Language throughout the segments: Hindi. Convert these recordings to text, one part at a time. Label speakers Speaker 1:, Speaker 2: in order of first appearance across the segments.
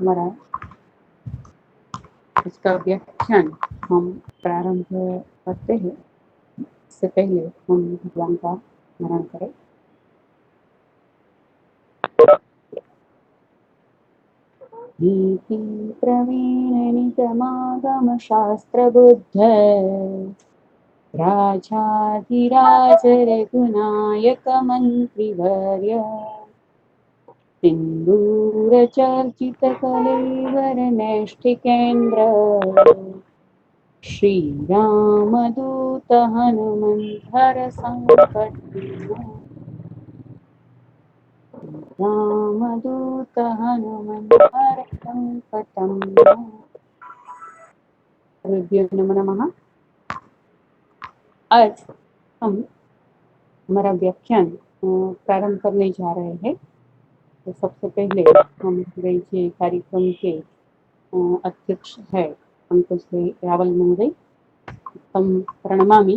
Speaker 1: हमारा इसका व्याख्यान हम प्रारंभ करते हैं। इससे पहले हम भगवान का स्मरण करें। नीति प्रवीण निगमागम शास्त्र बुद्ध राजाधिराज रघुनायक मंत्रिवर्य सिंदूर चर्चित कलेवर नैष्ठिकेन्द्र श्री रामदूत हनुमंधर संकट रामदूत हनुमंधर संकटम। नमो नमः। आज हम हमारा व्याख्यान प्रारंभ करने जा रहे हैं। तो सबसे पहले हम हमारे कार्यक्रम के अध्यक्ष है अंकुश रावल महोदय, तं प्रणमामि।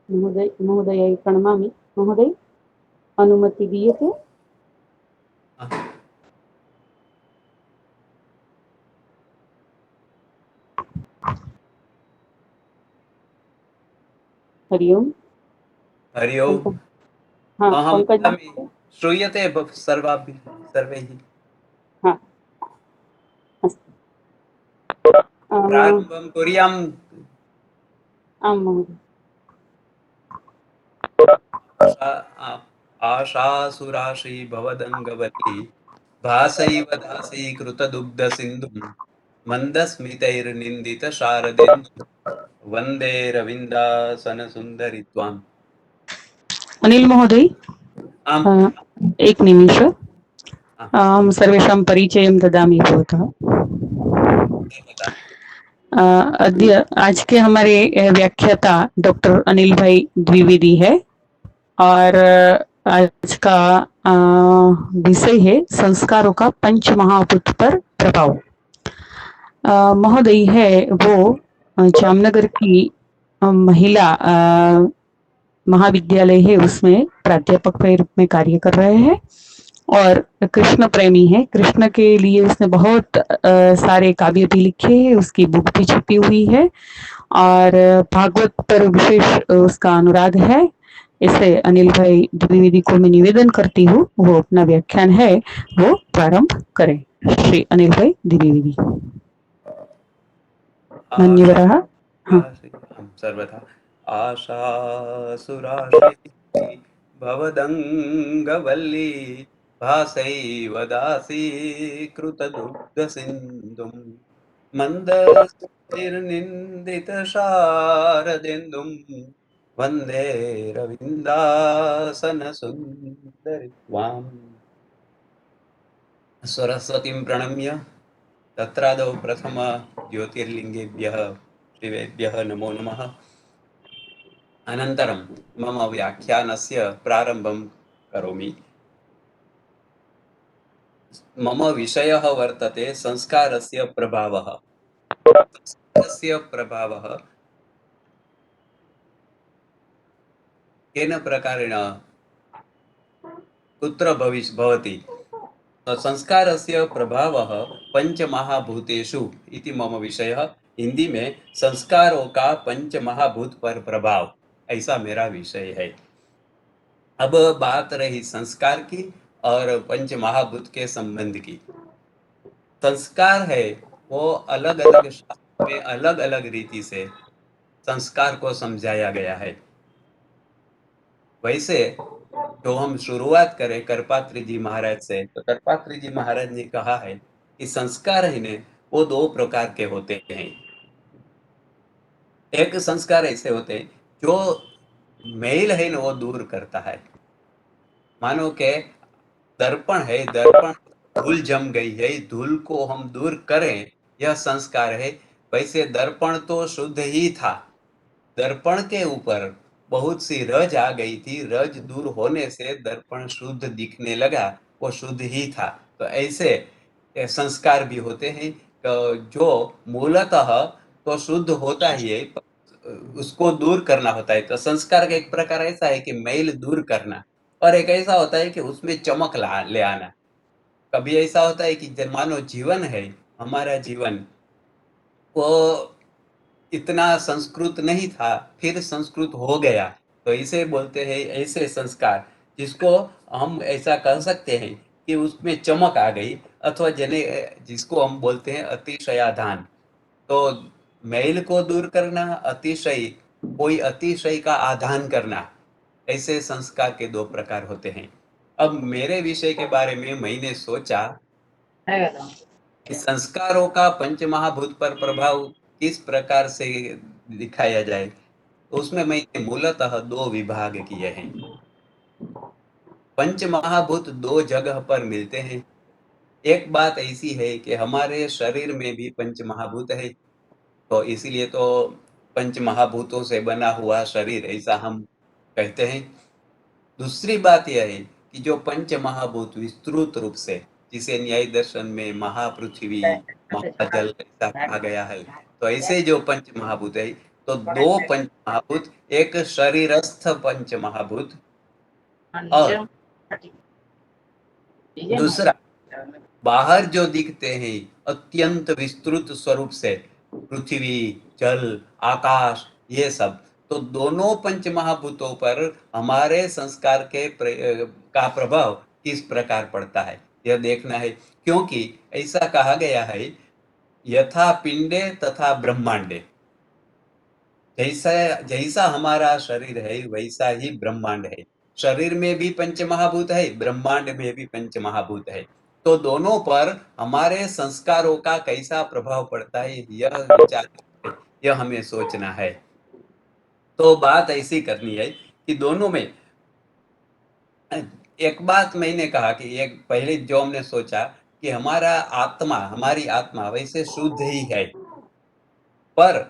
Speaker 1: महोदय प्रणमामि। महोदय अनुमति दीयते। हरि ओम।
Speaker 2: हरि ओम।
Speaker 1: हाँ,
Speaker 2: अहं
Speaker 1: पंकज
Speaker 2: वदामि, श्रूयते सर्वैः?
Speaker 1: हाँ, अस्तु।
Speaker 2: प्रारम्भं कुर्याम्।
Speaker 1: आं महोदय।
Speaker 2: आशासुराशी भवदङ्गवती भासैव दासीकृतदुग्धसिन्धुं मन्दस्मितैर्निन्दितशारदेन्दुं वन्दे रविन्दासनसुन्दरि त्वाम्।
Speaker 1: अनिल महोदय, एक निमिष। सर्वेषां परिचयं ददामि भवतः। अद्य आज के हमारे व्याख्याता डॉक्टर अनिल भाई द्विवेदी है और आज का विषय है संस्कारों का पंच महाभूत पर प्रभाव। महोदय है वो जामनगर की महिला महाविद्यालय है, उसमें प्राध्यापक के रूप में कार्य कर रहे हैं और कृष्ण प्रेमी है। कृष्ण के लिए उसने बहुत सारे काव्य भी लिखे हैं, उसकी बुक भी छपी हुई है और भागवत पर विशेष उसका अनुराग है। इससे अनिल भाई द्विवेदी को मैं निवेदन करती हूँ वो अपना व्याख्यान है वो प्रारंभ करें। श्री अनिल भाई द्विवेदी। धन्यवाद। हाँ।
Speaker 2: सर्वथा आशासुराशी भवदङ्गवल्ली भासैव दासीकृतदुग्धसिन्धुं मन्दस्मितैर्निन्दितशारदेन्दुं वन्दे रविन्दासनसुन्दरि त्वाम्। सरस्वतीं प्रणम्य तत्रादौ प्रथम ज्योतिर्लिङ्गेभ्यः शिवेभ्यः नमो नमः। अनन्तरं मम व्याख्यानस्य प्रारम्भं करोमि। मम विषयः वर्तते संस्कारस्य प्रभावः। संस्कारस्य प्रभावः केन प्रकारेण कुत्र भवति? संस्कारस्य प्रभावः पंचमहाभूतेषु इति मम विषयः। हिंदी में संस्कारों का पंचमहाभूत पर प्रभाव, ऐसा मेरा विषय है। अब बात रही संस्कार की और पंचमहाभूत के संबंध की। संस्कार है वो अलग अलग शास्त्रों में अलग अलग रीति से संस्कार को समझाया गया है। वैसे तो हम शुरुआत करें करपात्री जी महाराज से, तो करपात्री जी महाराज ने कहा है कि संस्कार है ने वो दो प्रकार के होते हैं। एक संस्कार ऐसे होते हैं जो मैल है ना वो दूर करता है। मानो के दर्पण है, दर्पण धूल जम गई है, धूल को हम दूर करें, यह संस्कार है। वैसे दर्पण तो शुद्ध ही था, दर्पण के ऊपर बहुत सी रज आ गई थी, रज दूर होने से दर्पण शुद्ध दिखने लगा, वो शुद्ध ही था। तो ऐसे संस्कार भी होते हैं जो मूलतः तो शुद्ध होता ही है, उसको दूर करना होता है। तो संस्कार का एक प्रकार ऐसा है कि मैल दूर करना, और एक ऐसा होता है कि उसमें चमक ले आना। कभी ऐसा होता है कि मानो जीवन है, हमारा जीवन, वो इतना संस्कृत नहीं था, फिर संस्कृत हो गया, तो इसे बोलते हैं ऐसे संस्कार, जिसको हम ऐसा कह सकते हैं कि उसमें चमक आ गई, अथवा जिसको हम बोलते हैं अतिशयाधान। तो मैल को दूर करना, अतिशय, कोई अतिशय का आधान करना, ऐसे संस्कार के दो प्रकार होते हैं। अब मेरे विषय के बारे में मैंने सोचा कि संस्कारों का पंच महाभूत पर प्रभाव किस प्रकार से दिखाया जाए, तो उसमें मैंने मूलतः दो विभाग किए हैं। पंच महाभूत दो जगह पर मिलते हैं। एक बात ऐसी है कि हमारे शरीर में भी पंच महाभूत है, तो इसीलिए तो पंच महाभूतों से बना हुआ शरीर, ऐसा हम कहते हैं। दूसरी बात यह है कि जो पंच महाभूत विस्तृत रूप से, जिसे न्याय दर्शन में महापृथ्वी, महाजल ऐसा कहा गया है, तो ऐसे जो पंच महाभूत है, तो दो पंच महाभूत, एक शरीरस्थ पंच महाभूत और दूसरा बाहर जो दिखते हैं अत्यंत विस्तृत स्वरूप से, पृथ्वी, जल, आकाश, ये सब, तो दोनों पंच महाभूतों पर हमारे संस्कार का प्रभाव किस प्रकार पड़ता है, यह देखना है। क्योंकि ऐसा कहा गया है, यथा पिंडे तथा ब्रह्मांडे, जैसा जैसा हमारा शरीर है वैसा ही ब्रह्मांड है। शरीर में भी पंच महाभूत है, ब्रह्मांड में भी पंच महाभूत है। तो दोनों पर हमारे संस्कारों का कैसा प्रभाव पड़ता है, यह विचार, यह हमें सोचना है। तो बात ऐसी करनी है कि दोनों में, एक बात मैंने कहा कि एक पहले जो हमने सोचा कि हमारी आत्मा वैसे शुद्ध ही है, पर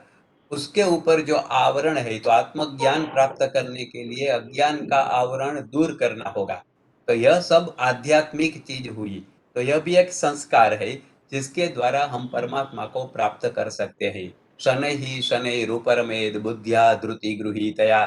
Speaker 2: उसके ऊपर जो आवरण है, तो आत्मज्ञान प्राप्त करने के लिए अज्ञान का आवरण दूर करना होगा। तो यह सब आध्यात्मिक चीज हुई। तो यह भी एक संस्कार है, जिसके द्वारा हम परमात्मा को प्राप्त कर सकते हैं। शनै ही शनै रूपरमेद बुद्धिया धृति गृहीतया,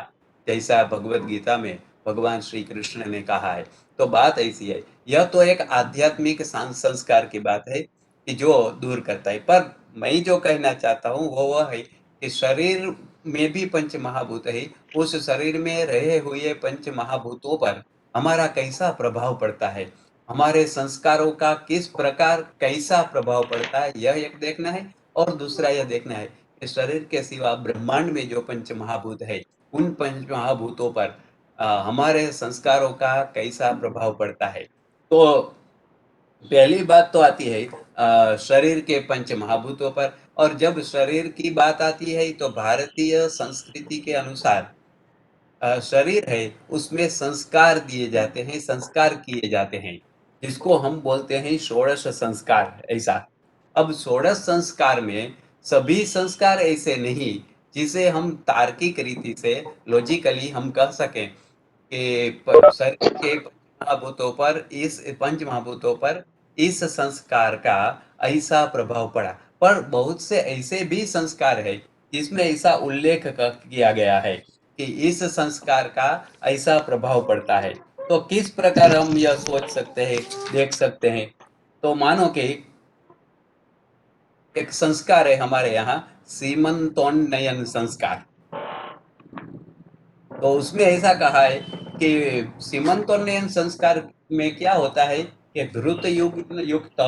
Speaker 2: जैसा भगवत गीता में भगवान श्री कृष्ण ने कहा है। तो बात ऐसी है, यह तो एक आध्यात्मिक संस्कार की बात है कि जो दूर करता है। पर मैं जो कहना चाहता हूँ वो वह है कि शरीर में भी पंच महाभूत है, उस शरीर में रहे हुए पंच महाभूतों पर हमारा कैसा प्रभाव पड़ता है, हमारे संस्कारों का किस प्रकार कैसा प्रभाव पड़ता है, यह एक देखना है। और दूसरा यह देखना है कि शरीर के सिवा ब्रह्मांड में जो पंच महाभूत है, उन पंच महाभूतों पर हमारे संस्कारों का कैसा प्रभाव पड़ता है। तो पहली बात तो आती है शरीर के पंच महाभूतों पर। और जब शरीर की बात आती है, तो भारतीय संस्कृति के अनुसार शरीर है उसमें संस्कार दिए जाते हैं, संस्कार किए जाते हैं, जिसको हम बोलते हैं षोडश संस्कार, ऐसा। अब षोडश संस्कार में सभी संस्कार ऐसे नहीं, जिसे हम तार्किक रीति से, लॉजिकली हम कह सकें कि शरीर के पंच महाभूतों पर इस संस्कार का ऐसा प्रभाव पड़ा। पर बहुत से ऐसे भी संस्कार है जिसमें ऐसा उल्लेख किया गया है कि इस संस्कार का ऐसा प्रभाव पड़ता है। तो किस प्रकार हम यह सोच सकते हैं, देख सकते हैं। तो मानो कि एक संस्कार है हमारे यहाँ, सीमंतोन्नयन संस्कार। तो उसमें ऐसा कहा है कि सीमंतोन्नयन संस्कार में क्या होता है कि घृत युक्त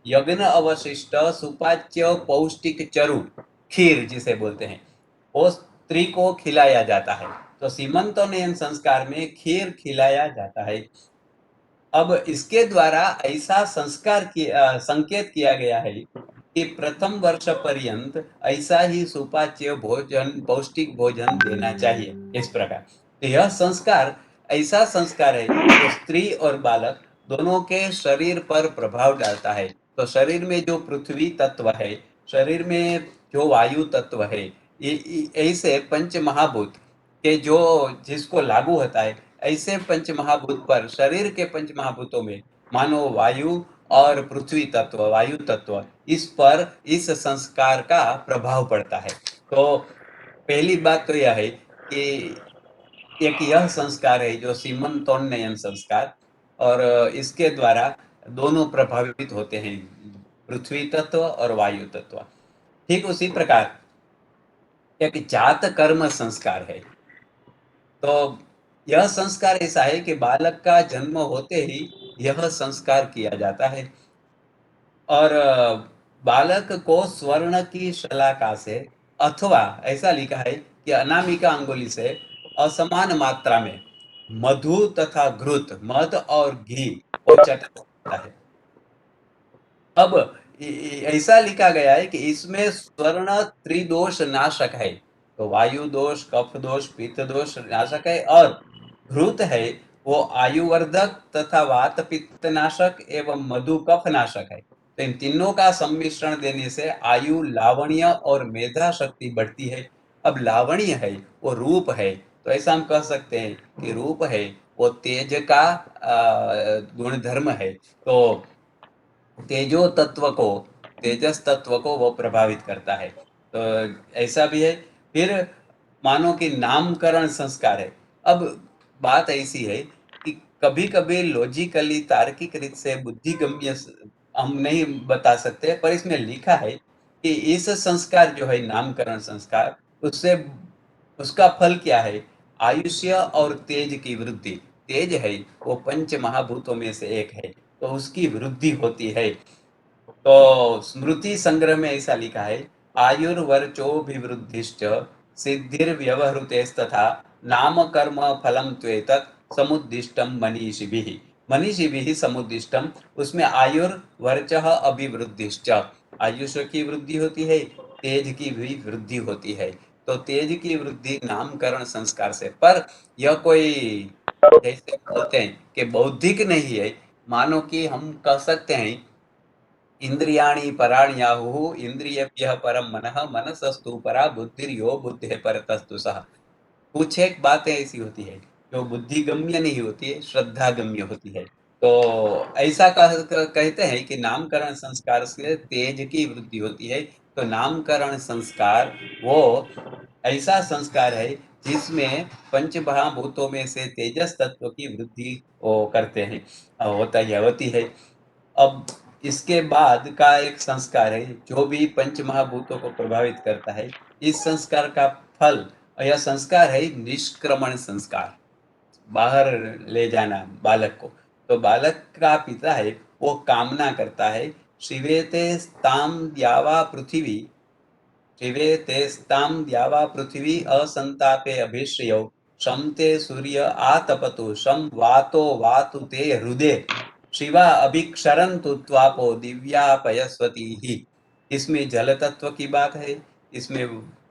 Speaker 2: यज्ञ अवशिष्ट सुपाच्य पौष्टिक चरु, खीर जिसे बोलते हैं, वो स्त्री को खिलाया जाता है। तो सीमंतोन्नयन संस्कार में खीर खिलाया जाता है। अब इसके द्वारा ऐसा संकेत किया गया है कि प्रथम वर्ष पर्यंत ऐसा ही सुपाच्य भोजन, पौष्टिक भोजन देना चाहिए, इस प्रकार। तो यह संस्कार ऐसा संस्कार है जो स्त्री और बालक दोनों के शरीर पर प्रभाव डालता है। तो शरीर में जो पृथ्वी तत्व है, शरीर में जो वायु तत्व है, ऐसे पंच महाभूत के जो जिसको लागू होता है, ऐसे पंच महाभूत पर, शरीर के पंच महाभूतों में मानो वायु और पृथ्वी तत्व, वायु तत्व, इस पर इस संस्कार का प्रभाव पड़ता है। तो पहली बात तो यह है कि एक यह संस्कार है जो सीमंतोन्नयन संस्कार, और इसके द्वारा दोनों प्रभावित होते हैं, पृथ्वी तत्व और वायु तत्व। ठीक उसी प्रकार एक जात कर्म संस्कार है। तो यह संस्कार ऐसा है कि बालक का जन्म होते ही यह संस्कार किया जाता है और बालक को स्वर्ण की शलाका से अथवा ऐसा लिखा है कि अनामिका अंगुली से असमान मात्रा में मधु तथा घृत, मध और घी को चटाता है। अब ऐसा लिखा गया है कि इसमें स्वर्ण त्रिदोष नाशक है, तो वायु दोष, कफ दोष, पित्त दोष नाशक है, और घृत है वो आयुवर्धक तथा वात पित्त नाशक एवं मधु कफ नाशक है। तो इन तीनों का सम्मिश्रण देने से आयु, लावण्य और मेधा शक्ति बढ़ती है। अब लावण्य है वो रूप है, तो ऐसा हम कह सकते हैं कि रूप है वो तेज का गुणधर्म है। तो तेजो तत्व को, तेजस तत्व को वो प्रभावित करता है। तो ऐसा भी है। फिर मानो कि नामकरण संस्कार है। अब बात ऐसी है कि कभी कभी लॉजिकली तार्किक रीत से बुद्धिगम्य हम नहीं बता सकते, पर इसमें लिखा है कि इस संस्कार जो है नामकरण संस्कार, उससे उसका फल क्या है? आयुष्य और तेज की वृद्धि। तेज है वो पंच महाभूतों में से एक है, तो उसकी वृद्धि होती है। तो स्मृति संग्रह में ऐसा लिखा है, आयुर्वर्चोभिवृद्धिश्च सिद्धिर्व्यवहृतेस्तथा नाम कर्म फलम त्वेतत् समुद्दिष्टम मनीषिभिः। मनीषिभिः समुद्दिष्टम, उसमें आयुर्वर्चः अभिवृद्धिश्च, आयुष की वृद्धि होती है, तेज की भी वृद्धि होती है। तो तेज की वृद्धि नामकरण संस्कार से, पर यह कोई जैसे बोलते हैं कि बौद्धिक नहीं है। मानो कि हम कह सकते हैं इंद्रियाणि पराण्याहुः इंद्रियेभ्यः परं मनः, मनसस्तु परा बुद्धिर्यो बुद्धेः परतस्तु सः। कुछ एक बातें ऐसी होती है जो बुद्धि गम्य नहीं होती है, श्रद्धा गम्य होती है। तो ऐसा कहते हैं कि नामकरण संस्कार से तेज की वृद्धि होती है। तो नामकरण संस्कार वो ऐसा संस्कार है जिसमें पंच महाभूतों में से तेजस तत्व की वृद्धि वो करते हैं, होती है। अब इसके बाद का एक संस्कार है जो भी पंच महाभूतों को प्रभावित करता है। इस संस्कार का फल, यह संस्कार है निष्क्रमण संस्कार, बाहर ले जाना बालक को। तो बालक का पिता है वो कामना करता है, शिवेते ताम द्यावा पृथ्वी, शिवे तेस्तां द्यावा पृथ्वी असंतापे अभिश्रियौ, शं ते सूर्य आतपतु, शं वातो वातु ते हृदे, शिवा अभिक्षरन्तु त्वापो दिव्यापयस्वतीः। इसमें जल तत्व की बात है, इसमें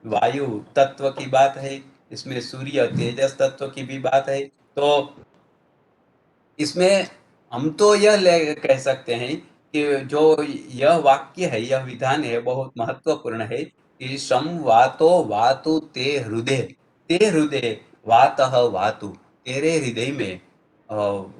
Speaker 2: वायु तत्व की बात है, इसमें सूर्य तेजस तत्व की भी बात है। तो इसमें हम तो यह कह सकते हैं कि जो यह वाक्य है, यह विधान है, बहुत महत्वपूर्ण है कि सम वातो वातु ते हृदय, ते हृदय वातः वातु, तेरे हृदय में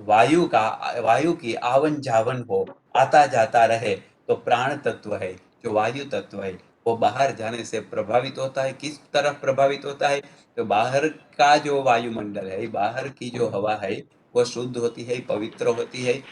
Speaker 2: वायु की आवन जावन हो, आता जाता रहे। तो प्राण तत्व है जो वायु तत्व है वो बाहर जाने से प्रभावित होता है। किस तरफ प्रभावित होता है? तो बाहर का जो वायुमंडल है, बाहर की जो हवा है वो शुद्ध होती है, पवित्र होती है।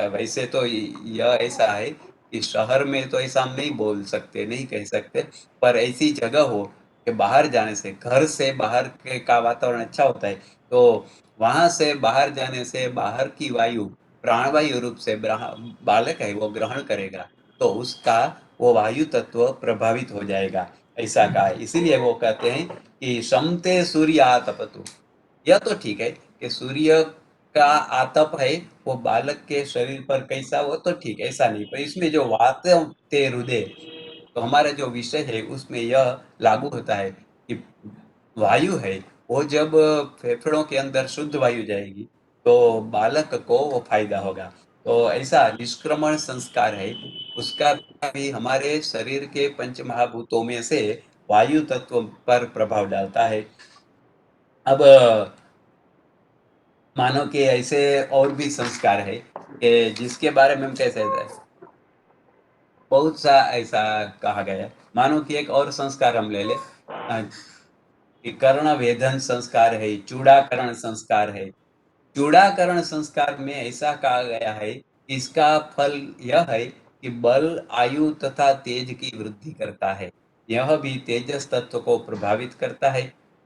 Speaker 2: वैसे तो यह ऐसा है कि शहर में तो ऐसा हम नहीं बोल सकते, नहीं कह सकते, पर ऐसी जगह हो कि बाहर जाने से, घर से बाहर के का वातावरण अच्छा होता है, तो वहां से बाहर जाने से बाहर की वायु प्राणवायु रूप से बालक है वो ग्रहण करेगा, तो उसका वो वायु तत्व प्रभावित हो जाएगा। ऐसा कहा है। इसीलिए वो कहते हैं कि शमते सूर्य आतपतु। यह तो ठीक है कि सूर्य का आतप है वो बालक के शरीर पर कैसा, वो तो ठीक है, ऐसा नहीं, पर इसमें जो वात ते हृदय, तो हमारा जो विषय है उसमें यह लागू होता है कि वायु है वो जब फेफड़ों के अंदर शुद्ध वायु जाएगी तो बालक को वो फायदा होगा। तो ऐसा निष्क्रमण संस्कार है, उसका भी हमारे शरीर के पंच महाभूतों में से वायु तत्व पर प्रभाव डालता है। अब मानो कि ऐसे और भी संस्कार है कि जिसके बारे में हम कह सकते हैं, बहुत सा ऐसा कहा गया है। मानो कि एक और संस्कार हम ले ले, कि कर्ण वेधन संस्कार है, चूड़ाकरण संस्कार है। चूड़ाकरण संस्कार में ऐसा कहा गया है कि इसका फल यह है कि बल, आयु तथा तेज की वृद्धि करता है। यह भी तेजस तत्व को प्रभावित करता है।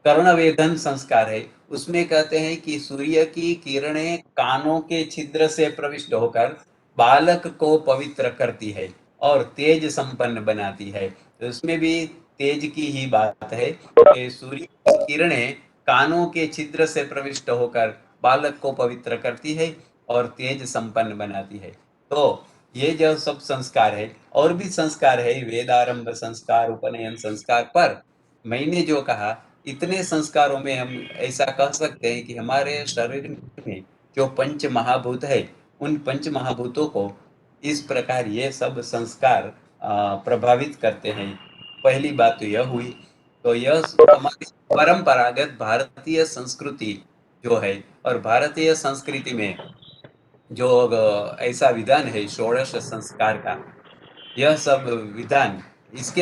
Speaker 2: कर्णवेधन संस्कार है, उसमें कहते हैं कि सूर्य की किरणें कानों के छिद्र से प्रविष्ट होकर बालक को पवित्र करती है और तेज संपन्न बनाती है। तो उसमें भी तेज की ही बात है कि सूर्य की किरणें कानों के छिद्र से प्रविष्ट होकर बालक को पवित्र करती है और तेज संपन्न बनाती है। तो ये जो सब संस्कार है, और भी संस्कार है, वेदारंभ संस्कार, उपनयन संस्कार, पर मैंने जो कहा इतने संस्कारों में हम ऐसा कह सकते हैं कि हमारे शरीर में जो पंच महाभूत है, उन पंच महाभूतों को इस प्रकार ये सब संस्कार प्रभावित करते हैं। पहली बात तो यह हुई। तो यह हमारी परंपरागत भारतीय संस्कृति जो है, और भारतीय संस्कृति में जो ऐसा विधान है षोडश संस्कार का, यह सब विधान, इसके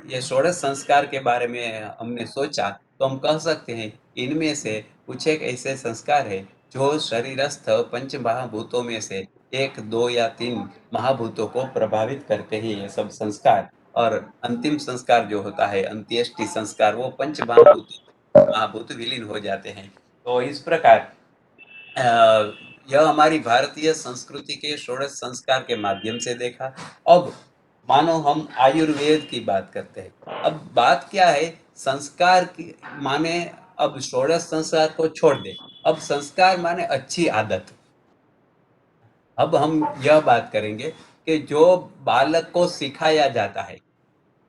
Speaker 2: ये षोडश संस्कार के बारे में हमने सोचा तो हम कह सकते हैं इनमें से कुछ एक ऐसे संस्कार है जो शरीरस्थ पंच महाभूतों में से एक, दो या तीन महाभूतों को प्रभावित करते हैं ये सब संस्कार। और अंतिम संस्कार जो होता है अंत्येष्टि संस्कार, वो पंच महाभूत विलीन हो जाते हैं। तो इस प्रकार यह हमारी भारतीय संस्कृति के षोडश संस्कार के माध्यम से देखा। अब मानो हम आयुर्वेद की बात करते हैं। अब बात क्या है, संस्कार की माने, अब षोडश संस्कार को छोड़ दे, अब संस्कार माने अच्छी आदत। अब हम यह बात करेंगे कि जो बालक को सिखाया जाता है,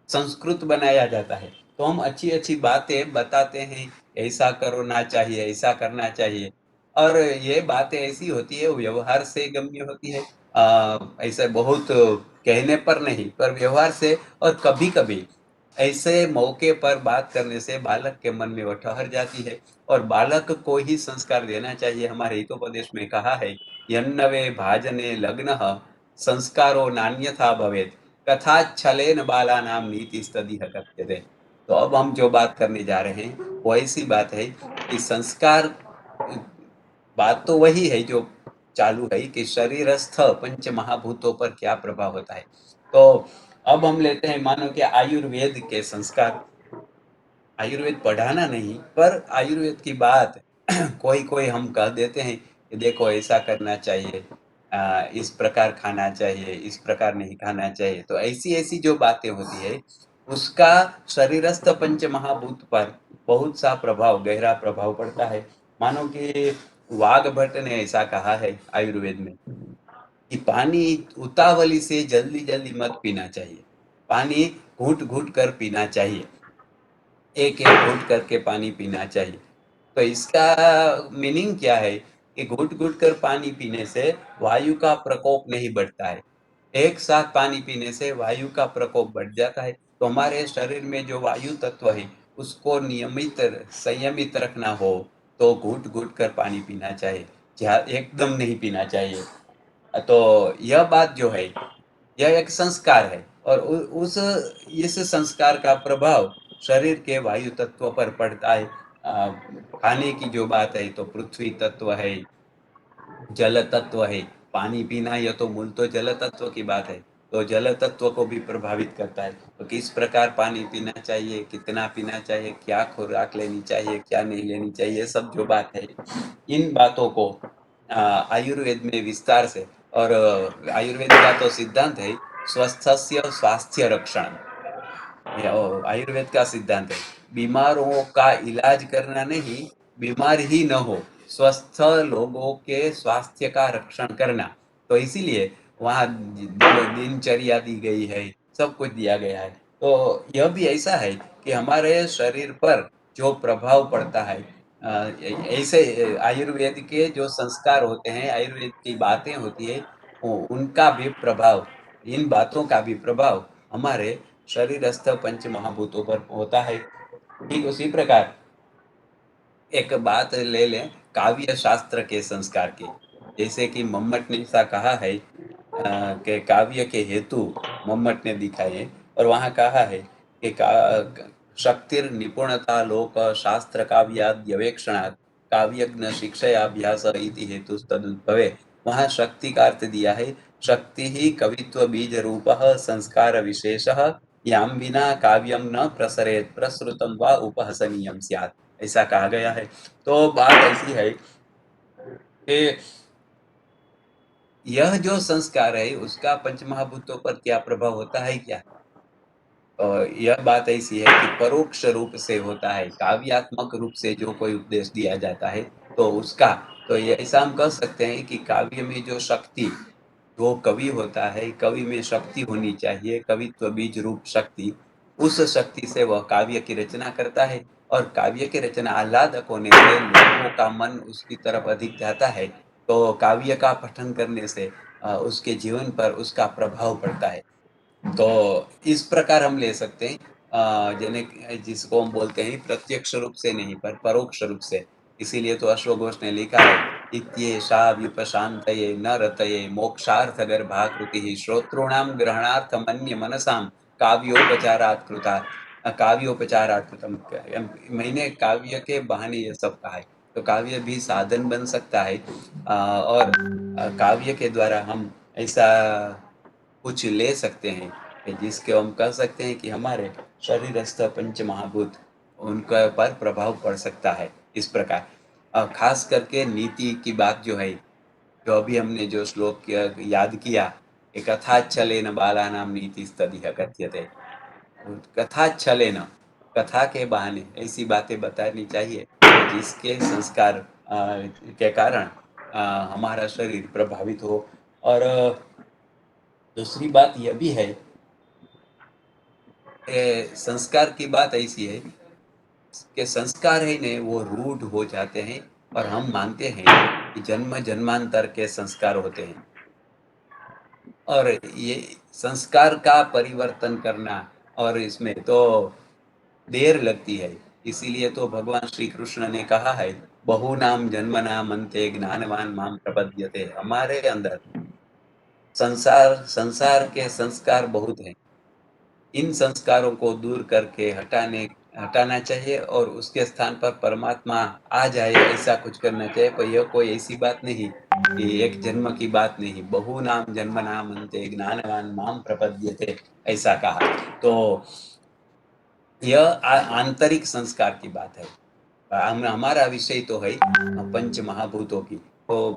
Speaker 2: संस्कृत बनाया जाता है, तो हम अच्छी-अच्छी बातें बताते हैं, ऐसा करना चाहिए, ऐसा करना चाहिए। और ये बातें ऐसी होती है, व्यवहार से गम्य होती है। ऐसे बहुत कहने पर नहीं, पर व्यवहार से, और कभी-कभी ऐसे मौके पर बात करने से बालक के मन में वो ठहर जाती है, और बालक को ही संस्कार देना चाहिए। हमारे हितोपदेश में कहा है, यन्नवे भाजने लग्नः संस्कारो नान्यथा भवेत् कथाच्छलेन बालानां नीतिस्तदिह कथ्यते। तो अब हम जो बात करने जा रहे हैं वो ऐसी बात है कि संस्कार, बात तो वही है जो चालू है कि शरीरस्थ पंच महाभूतों पर क्या प्रभाव होता है। तो अब हम लेते हैं मानो कि आयुर्वेद के संस्कार। आयुर्वेद पढ़ाना नहीं, पर आयुर्वेद की बात कोई-कोई हम कह देते हैं कि देखो ऐसा करना चाहिए, इस प्रकार खाना चाहिए, इस प्रकार नहीं खाना चाहिए। तो ऐसी-ऐसी जो बातें होती है, उसका शरीरस्थ पंच महाभूत पर बहुत सा प्रभाव, गहरा प्रभाव पड़ता है। मानो कि वाग्भट ने ऐसा कहा है आयुर्वेद में कि पानी उतावली से जल्दी-जल्दी मत पीना चाहिए। पानी घूँट-घूँट कर पीना चाहिए। एक-एक घूँट करके पानी पीना चाहिए। तो इसका मीनिंग क्या है कि घुट-घुट कर पानी पीने से वायु का प्रकोप नहीं बढ़ता है। एक साथ पानी पीने से वायु का प्रकोप बढ़ जाता है। तो हमारे शरीर में जो वायु तत्व है, उसको नियमित संयमित रखना हो, तो घुट-घुट कर पानी पीना चाहिए। एकदम नहीं पीना चाहिए। तो यह बात जो है, यह एक संस्कार है, और उस इस संस्कार का प्रभाव शरीर के वायु तत्व पर पड़ता है। खाने की जो बात है तो पृथ्वी तत्व है, जल तत्व है, पानी पीना, यह तो मूल तो जल तत्व की बात है, तो जल तत्व को भी प्रभावित करता है। तो किस प्रकार पानी पीना चाहिए, कितना पीना चाहिए, क्या खुराक लेनी चाहिए, क्या नहीं लेनी चाहिए, ये सब जो बात है, इन बातों को आयुर्वेद में विस्तार से, और आयुर्वेद का तो सिद्धांत है स्वस्थस्य स्वास्थ्य रक्षण। आयुर्वेद का सिद्धांत है, बीमारों का इलाज करना नहीं, बीमार ही न हो, स्वस्थ लोगों के स्वास्थ्य का रक्षण करना। तो इसीलिए वहाँ दिनचर्या दी गई है, सब कुछ दिया गया है। तो यह भी ऐसा है कि हमारे शरीर पर जो प्रभाव पड़ता है, ऐसे आयुर्वेद के जो संस्कार होते हैं, आयुर्वेद की बातें होती है, उनका भी प्रभाव, इन बातों का भी प्रभाव हमारे शरीरस्थ पंच महाभूतों पर होता है। ठीक उसी प्रकार एक बात ले लें काव्य शास्त्र के संस्कार की। जैसे कि मम्मट ने ऐसा कहा है कि काव्य के हेतु मम्मट ने दिखाए, और वहाँ कहा है कि शक्तिर निपुणता लोक शास्त्र काव्याद्यवेक्षणात् काव्यज्ञ शिक्षयाभ्यास इति हेतुस्तदुद्भवे, वहाँ शक्ति का अर्थ दिया है, शक्ति ही कवित्व बीज रूपः संस्कार विशेषः, याम विना काव्यम न प्रसरेत प्रसृतम व उपहसनीयम स्यात्, ऐसा कहा गया है। तो बात ऐसी है कि यह जो संस्कार है उसका पंचमहाभूतों पर क्या प्रभाव होता है क्या? यह बात ऐसी है कि परोक्ष रूप से होता है, काव्यात्मक रूप से जो कोई उपदेश दिया जाता है, तो उसका तो ये ऐसा हम कह सकते हैं कि काव्य में जो शक्ति, जो कवि होता है, कवि में शक्ति होनी चाहिए, कवित्व बीज रूप शक्ति, उस शक्ति से वह काव्य की रचना करता है और काव्य की रचना आह्लादक होने से लोगों का मन उसकी तरफ अधिक जाता है, तो काव्य का पठन करने से उसके जीवन पर उसका प्रभाव पड़ता है। तो इस प्रकार हम ले सकते हैं जिसको हम बोलते हैं प्रत्यक्ष रूप से नहीं पर परोक्ष रूप से। इसीलिए तो अश्वघोष ने लिखा है, इत्येषा व्युपशान्तये न रतये मोक्षार्थगर्भाकृतिः श्रोतॄणां ग्रहणार्थमन्यमनसां काव्योपचारात् कृता। काव्योपचारात् कृतम्। मैंने काव्य के बहाने ये सब कहा है, तो काव्य भी साधन बन सकता है और काव्य के द्वारा हम ऐसा कुछ ले सकते हैं कि जिसके हम कह सकते हैं कि हमारे शरीरस्थ पंच महाभूत उनका पर प्रभाव पड़ सकता है इस प्रकार। खास करके नीति की बात जो है, जो अभी हमने जो श्लोक याद किया, कि कथाच्छलेन बालानां नीतिस्तदिह कथ्यते। कथाच्छलेन, कथा के बहाने ऐसी बातें बतानी चाहिए जिसके संस्कार के कारण हमारा शरीर प्रभावित हो। और दूसरी बात यह भी है संस्कार की बात ऐसी है कि संस्कार है ने वो रूढ़ हो जाते हैं और हम मानते हैं कि जन्म जन्मांतर के संस्कार होते हैं और ये संस्कार का परिवर्तन करना और इसमें तो देर लगती है। इसीलिए तो भगवान श्री कृष्ण ने कहा है, बहुनाम जन्मनाम अन्ते ज्ञानवान माम प्रपद्यते। हमारे अंदर संसार संसार के संस्कार बहुत हैं, इन संस्कारों को दूर करके हटाना चाहिए और उसके स्थान पर परमात्मा आ जाए ऐसा कुछ करना चाहिए। पर यह कोई ऐसी बात नहीं कि एक जन्म की बात नहीं, बहुनाम जन्मनाम अन्ते ज्ञानवान माम प्रपद्यते, ऐसा कहा। तो यह आंतरिक संस्कार की बात है। हमारा विषय तो है पंच महाभूतों की। तो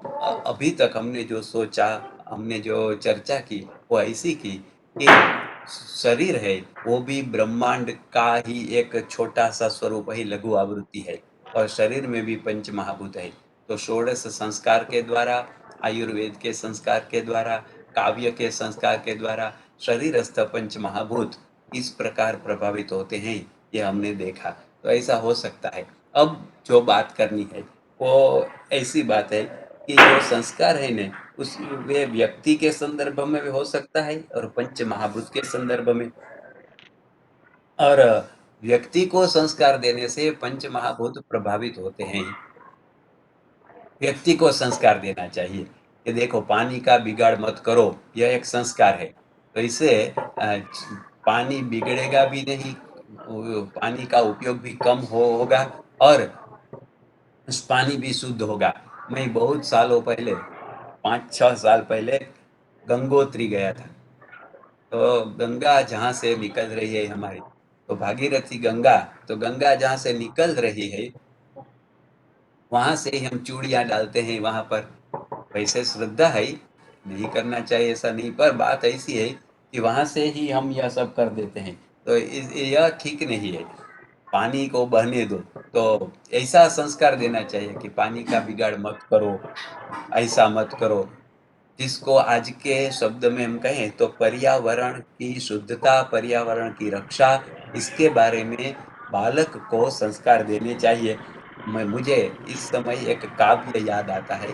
Speaker 2: अभी तक हमने जो सोचा, हमने जो चर्चा की, वो ऐसी की कि शरीर है वो भी ब्रह्मांड का ही एक छोटा सा स्वरूप है, लघु आवृत्ति है और शरीर में भी पंच महाभूत है। तो षोडश संस्कार के द्वारा, आयुर्वेद के संस्कार के द्वारा, काव्य के संस्कार के द्वारा शरीरस्थ पंच महाभूत इस प्रकार प्रभावित होते हैं, ये हमने देखा। तो ऐसा हो सकता है। अब जो बात करनी है वो ऐसी बात है कि जो संस्कार है ना, उस वे व्यक्ति के संदर्भ में भी हो सकता है और पंच महाभूत के संदर्भ में। और व्यक्ति को संस्कार देने से पंच महाभूत प्रभावित होते हैं। व्यक्ति को संस्कार देना चाहिए कि देखो पानी का बिगाड़ मत करो, यह एक संस्कार है। तो इससे पानी बिगड़ेगा भी नहीं, पानी का उपयोग भी कम होगा और पानी भी शुद्ध होगा। मैं बहुत सालों पहले, 5-6 साल पहले गंगोत्री गया था। तो गंगा जहाँ से निकल रही है हमारी, तो भागीरथी गंगा, तो गंगा जहाँ से निकल रही है वहाँ से ही हम चूड़ियाँ डालते हैं वहाँ पर। वैसे श्रद्धा है, नहीं करना चाहिए ऐसा नहीं, पर बात ऐसी है कि वहाँ से ही हम यह सब कर देते हैं, तो यह ठीक नहीं है। पानी को बहने दो, तो ऐसा संस्कार देना चाहिए कि पानी का बिगाड़ मत करो, ऐसा मत करो। जिसको आज के शब्द में हम कहें तो पर्यावरण की शुद्धता, पर्यावरण की रक्षा, इसके बारे में बालक को संस्कार देने चाहिए। मुझे इस समय एक काव्य याद आता है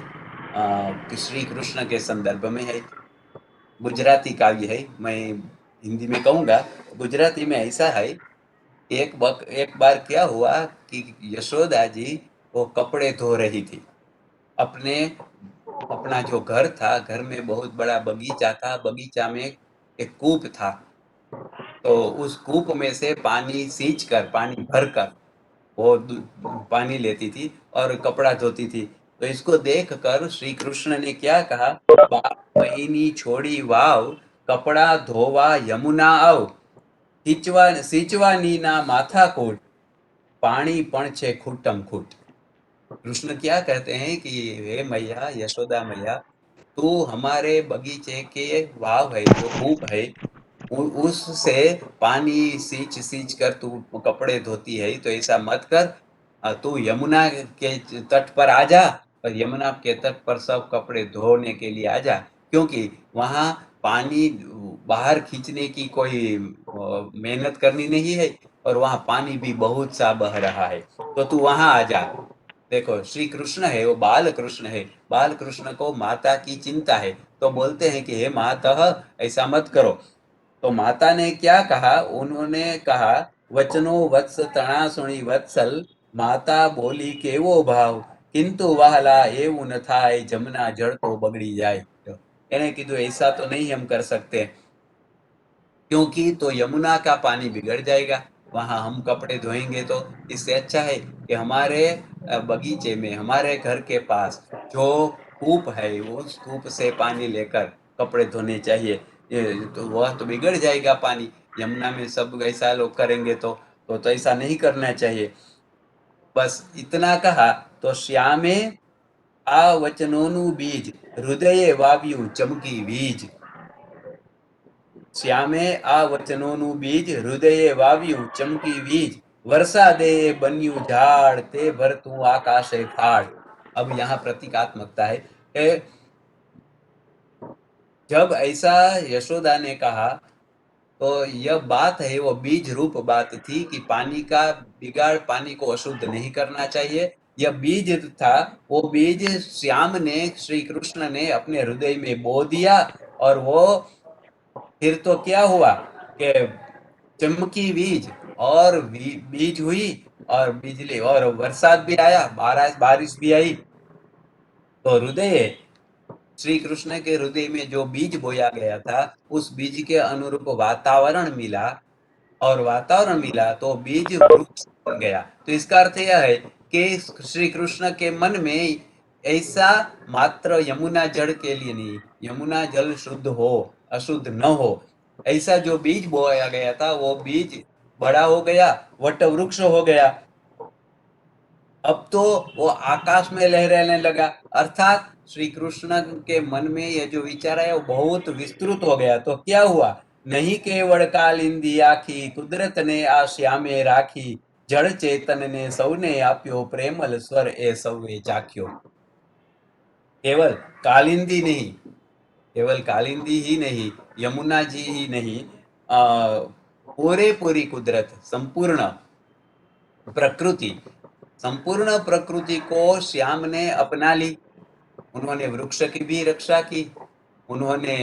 Speaker 2: कि श्री कृष्ण के संदर्भ में है, गुजराती काव्य है, मैं हिंदी में कहूँगा। गुजराती में ऐसा है, एक बार क्या हुआ कि यशोदा जी वो कपड़े धो रही थी। अपने अपना जो घर था, घर में बहुत बड़ा बगीचा था, बगीचा में एक कूप था। तो उस कूप में से पानी सींच कर, पानी भरकर वो पानी लेती थी और कपड़ा धोती थी। तो इसको देखकर श्री कृष्ण ने क्या कहा, बाप महीनी छोड़ी वाव, कपड़ा धोवा यमुना आओ, सींचवानी ना माथा कोट, पानी पण छे खूटम खूट। कृष्ण क्या कहते हैं कि हे मैया यशोदा मैया, तू हमारे बगीचे के वाव है, जो कूप है, उससे पानी सींच सींच कर तू कपड़े धोती है, तो ऐसा मत कर। तू यमुना के तट पर आ जा और यमुना के तट पर सब कपड़े धोने के लिए आ जा, क्योंकि वहाँ पानी बाहर खींचने की कोई मेहनत करनी नहीं है और वहाँ पानी भी बहुत सा बह रहा है, तो तू वहाँ आ जा। देखो श्री कृष्ण है वो बाल कृष्ण है, बाल कृष्ण को माता की चिंता है, तो बोलते हैं कि हे मातः ऐसा मत करो। तो माता ने क्या कहा, उन्होंने कहा वचनो वत्स तना सुनी वत्सल, माता बोली केवो भाव, किंतु वहला એવું ન થાય જમના જળ તો બગડી જાય। એને કીધું ऐसा तो नहीं हम कर सकते, क्योंकि तो यमुना का पानी बिगड़ जाएगा, वहां हम कपड़े धोएंगे तो। इससे अच्छा है कि हमारे बगीचे में, हमारे घर के पास जो कूप है, उस कूप से पानी लेकर कपड़े धोने चाहिए। ये तो वह तो बिगड़ जाएगा पानी, यमुना में सब ऐसा लोग करेंगे तो ऐसा नहीं करना चाहिए। बस इतना कहा तो श्यामे आ वचनोनु बीज, हृदये वाव्यू चमकी बीज। श्यामे आ वचनोनु बीज, हृदये वाव्यू चमकी बीज, वर्षा दे बन्यू झाड़, ते भर तू आकाशे फाड़। अब यहाँ प्रतीकात्मकता है कि जब ऐसा यशोदा ने कहा, तो यह बात है वो बीज रूप बात थी कि पानी का बिगाड़, पानी को अशुद्ध नहीं करना चाहिए। यह बीज था, वो बीज श्याम ने, श्री कृष्ण ने अपने हृदय में बो दिया, और वो फिर तो क्या हुआ कि चमकी बीज, और बीज हुई, और बिजली और बरसात भी आया, बारिश भी आई। तो हृदय, श्री कृष्ण के हृदय में जो बीज बोया गया था, उस बीज के अनुरूप वातावरण मिला, और वातावरण मिला तो बीज वृक्ष बन गया। तो इसका अर्थ यह है कि श्री कृष्ण के मन में ऐसा मात्र यमुना जल के लिए नहीं, यमुना जल शुद्ध हो अशुद्ध न हो, ऐसा जो बीज बोया गया था वो बीज बड़ा हो गया, वट वृक्ष हो गया। अब तो वो आकाश में लहराने लगा, अर्थात श्री कृष्ण के मन में ये जो विचार है वो बहुत विस्तृत हो गया। तो क्या हुआ, नहीं केवल कालिंदी आखी, कुदरत ने आ श्यामे राखी, जड़ चेतन ने सौने आप्यो, प्रेमल स्वर ए सौवे चाख्यो। केवल कालिंदी नहीं, केवल कालिंदी ही नहीं, यमुना जी ही नहीं, पूरे पूरी कुदरत, संपूर्ण प्रकृति, संपूर्ण प्रकृति को श्याम ने अपना ली। उन्होंने वृक्ष की भी रक्षा की, उन्होंने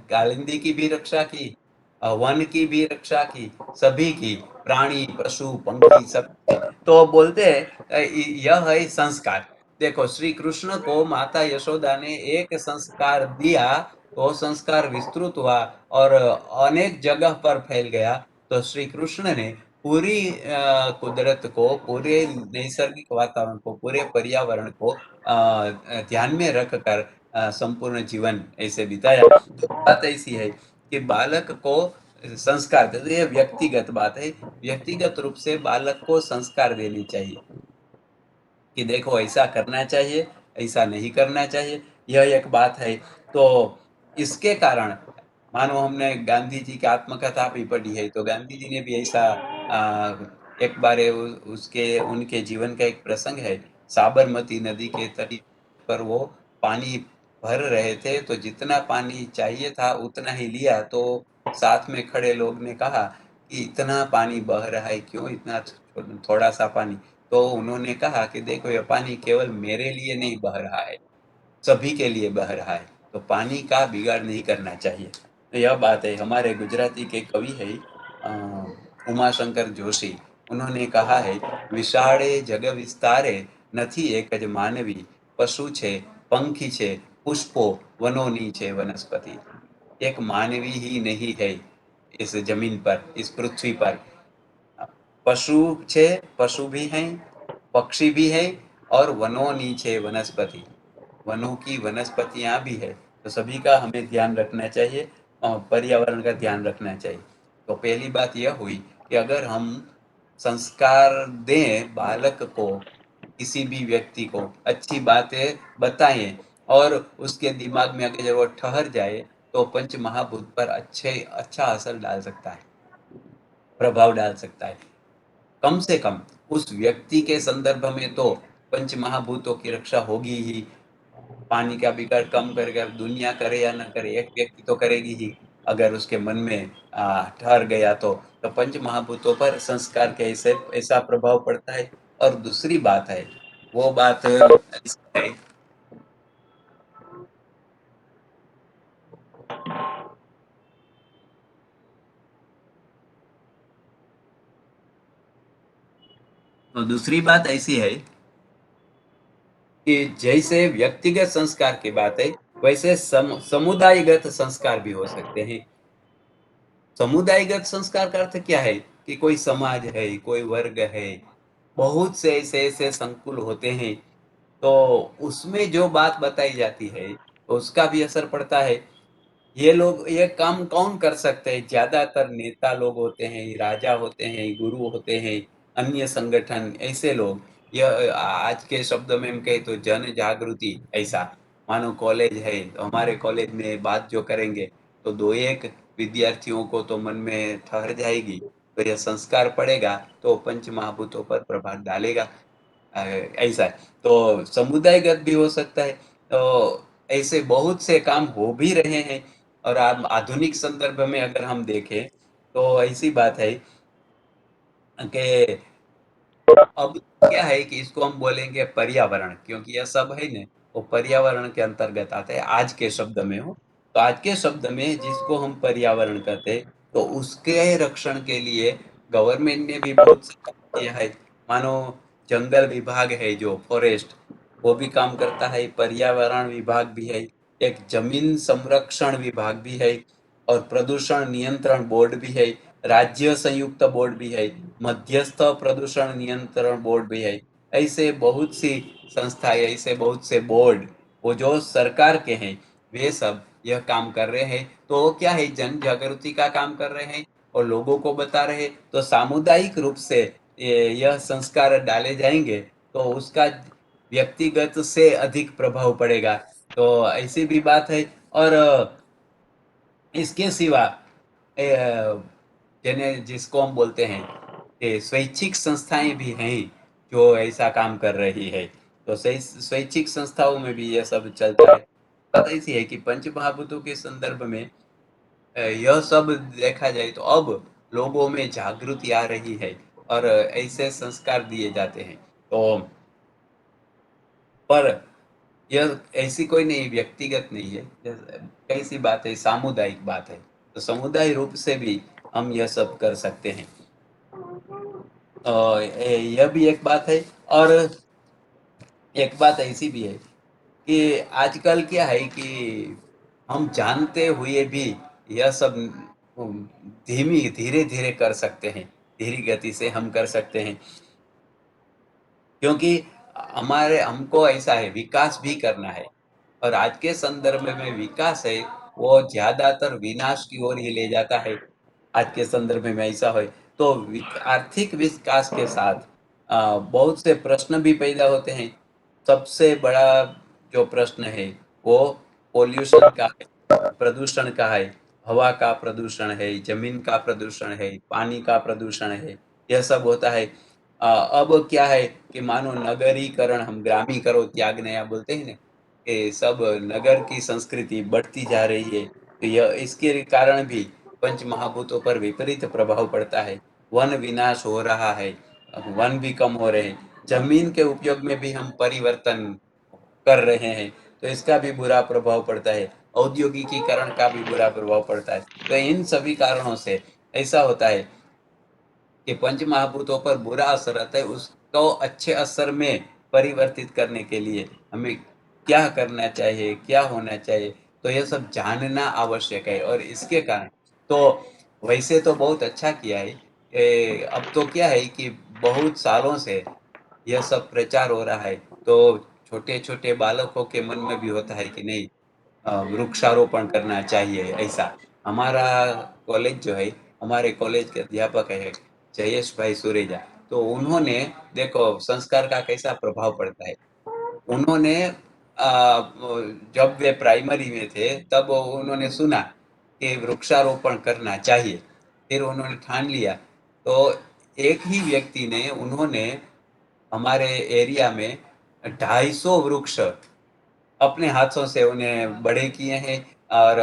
Speaker 2: कालिंदी की भी रक्षा की, वन की भी रक्षा की, सभी की, प्राणी पशु पंखी सब की। तो बोलते हैं यह है संस्कार। देखो श्री कृष्ण को माता यशोदा ने एक संस्कार दिया, तो संस्कार विस्तृत हुआ और अनेक जगह पर फैल गया। तो श्री कृष्ण ने पूरी कुदरत को, पूरे नैसर्गिक वातावरण को, पूरे पर्यावरण को ध्यान में रखकर संपूर्ण जीवन ऐसे बिताया। तो बात ऐसी है कि बालक को संस्कार दे, तो ये व्यक्तिगत बात है, व्यक्तिगत रूप से बालक को संस्कार देनी चाहिए कि देखो ऐसा करना चाहिए, ऐसा नहीं करना चाहिए, यह एक बात है। तो इसके कारण मानो हमने गांधी जी की आत्मकथा भी पढ़ी है, तो गांधी जी ने भी ऐसा एक बार उसके उनके जीवन का एक प्रसंग है, साबरमती नदी के तट पर वो पानी भर रहे थे, तो जितना पानी चाहिए था उतना ही लिया। तो साथ में खड़े लोग ने कहा कि इतना पानी बह रहा है क्यों, इतना थोड़ा सा पानी। तो उन्होंने कहा कि देखो ये पानी केवल मेरे लिए नहीं बह रहा है, सभी के लिए बह रहा है, तो पानी का बिगाड़ नहीं करना चाहिए। तो यह बात है, हमारे गुजराती के कवि है उमाशंकर जोशी, उन्होंने कहा है, विशाळे जग विस्तारे, નથી એક જ માનવી, પશુ છે, पंखी છે, पुष्पो वनोनी છે वनस्पति। एक मानवी ही नहीं है इस जमीन पर, इस पृथ्वी पर। પશુ છે, पशु भी हैं, पक्षी भी है और वनोनी छे वनस्पति, वनों की वनस्पतियां भी है। तो सभी का हमें ध्यान रखना चाहिए और पर्यावरण का ध्यान रखना चाहिए। तो पहली बात यह हुई कि अगर हम संस्कार दें बालक को, किसी भी व्यक्ति को अच्छी बातें बताएं और उसके दिमाग में अगर वो ठहर जाए तो पंच महाभूत पर अच्छा असर डाल सकता है, प्रभाव डाल सकता है। कम से कम उस व्यक्ति के संदर्भ में तो पंच महाभूतों की रक्षा होगी ही। पानी का बिगाड़ कम करेगा, दुनिया करे या न करे, एक व्यक्ति तो करेगी ही। अगर उसके मन में ठहर गया तो पंच महाभूतों पर संस्कार के ऐसा प्रभाव पड़ता है। और दूसरी बात है, वो बात ऐसी है, तो दूसरी बात ऐसी है कि जैसे व्यक्तिगत संस्कार की बात है, वैसे समुदायगत संस्कार भी हो सकते हैं। समुदायगत संस्कार का अर्थ क्या है कि कोई समाज है, कोई वर्ग है, बहुत से ऐसे संकुल होते हैं, तो उसमें जो बात बताई जाती है उसका भी असर पड़ता है। ये काम कौन कर सकते हैं? ज्यादातर नेता लोग होते हैं, राजा होते हैं, गुरु होते हैं, अन्य संगठन, ऐसे लोग। यह आज के शब्द में हम कहें तो जन जागृति। ऐसा मानो कॉलेज है, तो हमारे कॉलेज में बात जो करेंगे तो दो एक विद्यार्थियों को तो मन में ठहर जाएगी, तो यह संस्कार पड़ेगा तो पंच महाभूतों पर प्रभाव डालेगा। ऐसा है। तो समुदायगत भी हो सकता है। तो ऐसे बहुत से काम हो भी रहे हैं। और आप आधुनिक संदर्भ में अगर हम देखें तो ऐसी बात है कि अब क्या है कि इसको हम बोलेंगे पर्यावरण, क्योंकि यह सब है ना, वो पर्यावरण के अंतर्गत आता है आज के शब्द में हो। तो आज के शब्द में जिसको हम पर्यावरण कहते हैं, तो उसके रक्षण के लिए गवर्नमेंट ने भी बहुत सा काम किया है। मानो जंगल विभाग है जो फॉरेस्ट, वो भी काम करता है, पर्यावरण विभाग भी है, एक जमीन संरक्षण विभाग भी है, और प्रदूषण नियंत्रण बोर्ड भी है, राज्य संयुक्त बोर्ड भी है, मध्यस्थ प्रदूषण नियंत्रण बोर्ड भी है। ऐसे बहुत सी संस्थाएं, ऐसे बहुत से बोर्ड, वो जो सरकार के हैं, वे सब यह काम कर रहे हैं। तो वो क्या है, जन जागृति का काम कर रहे हैं और लोगों को बता रहे हैं। तो सामुदायिक रूप से यह संस्कार डाले जाएंगे तो उसका व्यक्तिगत से अधिक प्रभाव पड़ेगा। तो ऐसी भी बात है। और इसके सिवा जिसको हम बोलते हैं कि स्वैच्छिक संस्थाएं भी हैं जो ऐसा काम कर रही है। तो स्वैच्छिक संस्थाओं में भी यह सब चलता है। बात ऐसी है कि पंच महाभूतों के संदर्भ में यह सब देखा जाए तो अब लोगों में जागृति आ रही है और ऐसे संस्कार दिए जाते हैं। तो पर यह ऐसी कोई नहीं, व्यक्तिगत नहीं है, कैसी बात है, सामुदायिक बात है। तो समुदाय रूप से भी हम यह सब कर सकते हैं। यह भी एक बात है। और एक बात ऐसी भी है कि आजकल क्या है कि हम जानते हुए भी यह सब धीमी धीरे धीरे कर सकते हैं, धीरे गति से हम कर सकते हैं, क्योंकि हमारे हमको ऐसा है, विकास भी करना है। और आज के संदर्भ में विकास है वो ज्यादातर विनाश की ओर ही ले जाता है। आज के संदर्भ में ऐसा है तो आर्थिक विकास के साथ बहुत से प्रश्न भी पैदा होते हैं। सबसे बड़ा जो प्रश्न है वो पोल्यूशन का है, प्रदूषण का है। हवा का प्रदूषण है, जमीन का प्रदूषण है, पानी का प्रदूषण है, यह सब होता है। अब क्या है कि मानो नगरीकरण, हम ग्रामीकरण त्याग नया बोलते हैं ना, कि सब नगर की संस्कृति बढ़ती जा रही है। तो यह इसके कारण भी पंच महाभूतों पर विपरीत प्रभाव पड़ता है। वन विनाश हो रहा है, वन भी कम हो रहे हैं, जमीन के उपयोग में भी हम परिवर्तन कर रहे हैं, तो इसका भी बुरा प्रभाव पड़ता है। औद्योगिकीकरण का भी बुरा प्रभाव पड़ता है। तो इन सभी कारणों से ऐसा होता है कि पंच महाभूतों पर बुरा असर आता है, उसको अच्छे असर में परिवर्तित करने के लिए हमें क्या करना चाहिए, क्या होना चाहिए, तो यह सब जानना आवश्यक है। और इसके कारण तो वैसे तो बहुत अच्छा किया है अब तो क्या है कि बहुत सालों से यह सब प्रचार हो रहा है, तो छोटे-छोटे बालकों के मन में भी होता है कि नहीं, वृक्षारोपण करना चाहिए ऐसा। हमारा कॉलेज जो है, हमारे कॉलेज के अध्यापक है जयेश भाई सुरेजा, तो उन्होंने देखो संस्कार का कैसा प्रभाव पड़ता है। उन्होंने जब वे प्राइमरी में थे तब उन्होंने सुना कि वृक्षारोपण करना चाहिए, फिर उन्होंने ठान लिया। तो एक ही व्यक्ति ने उन्होंने हमारे एरिया में 250 वृक्ष अपने हाथों से उन्हें बड़े किए हैं और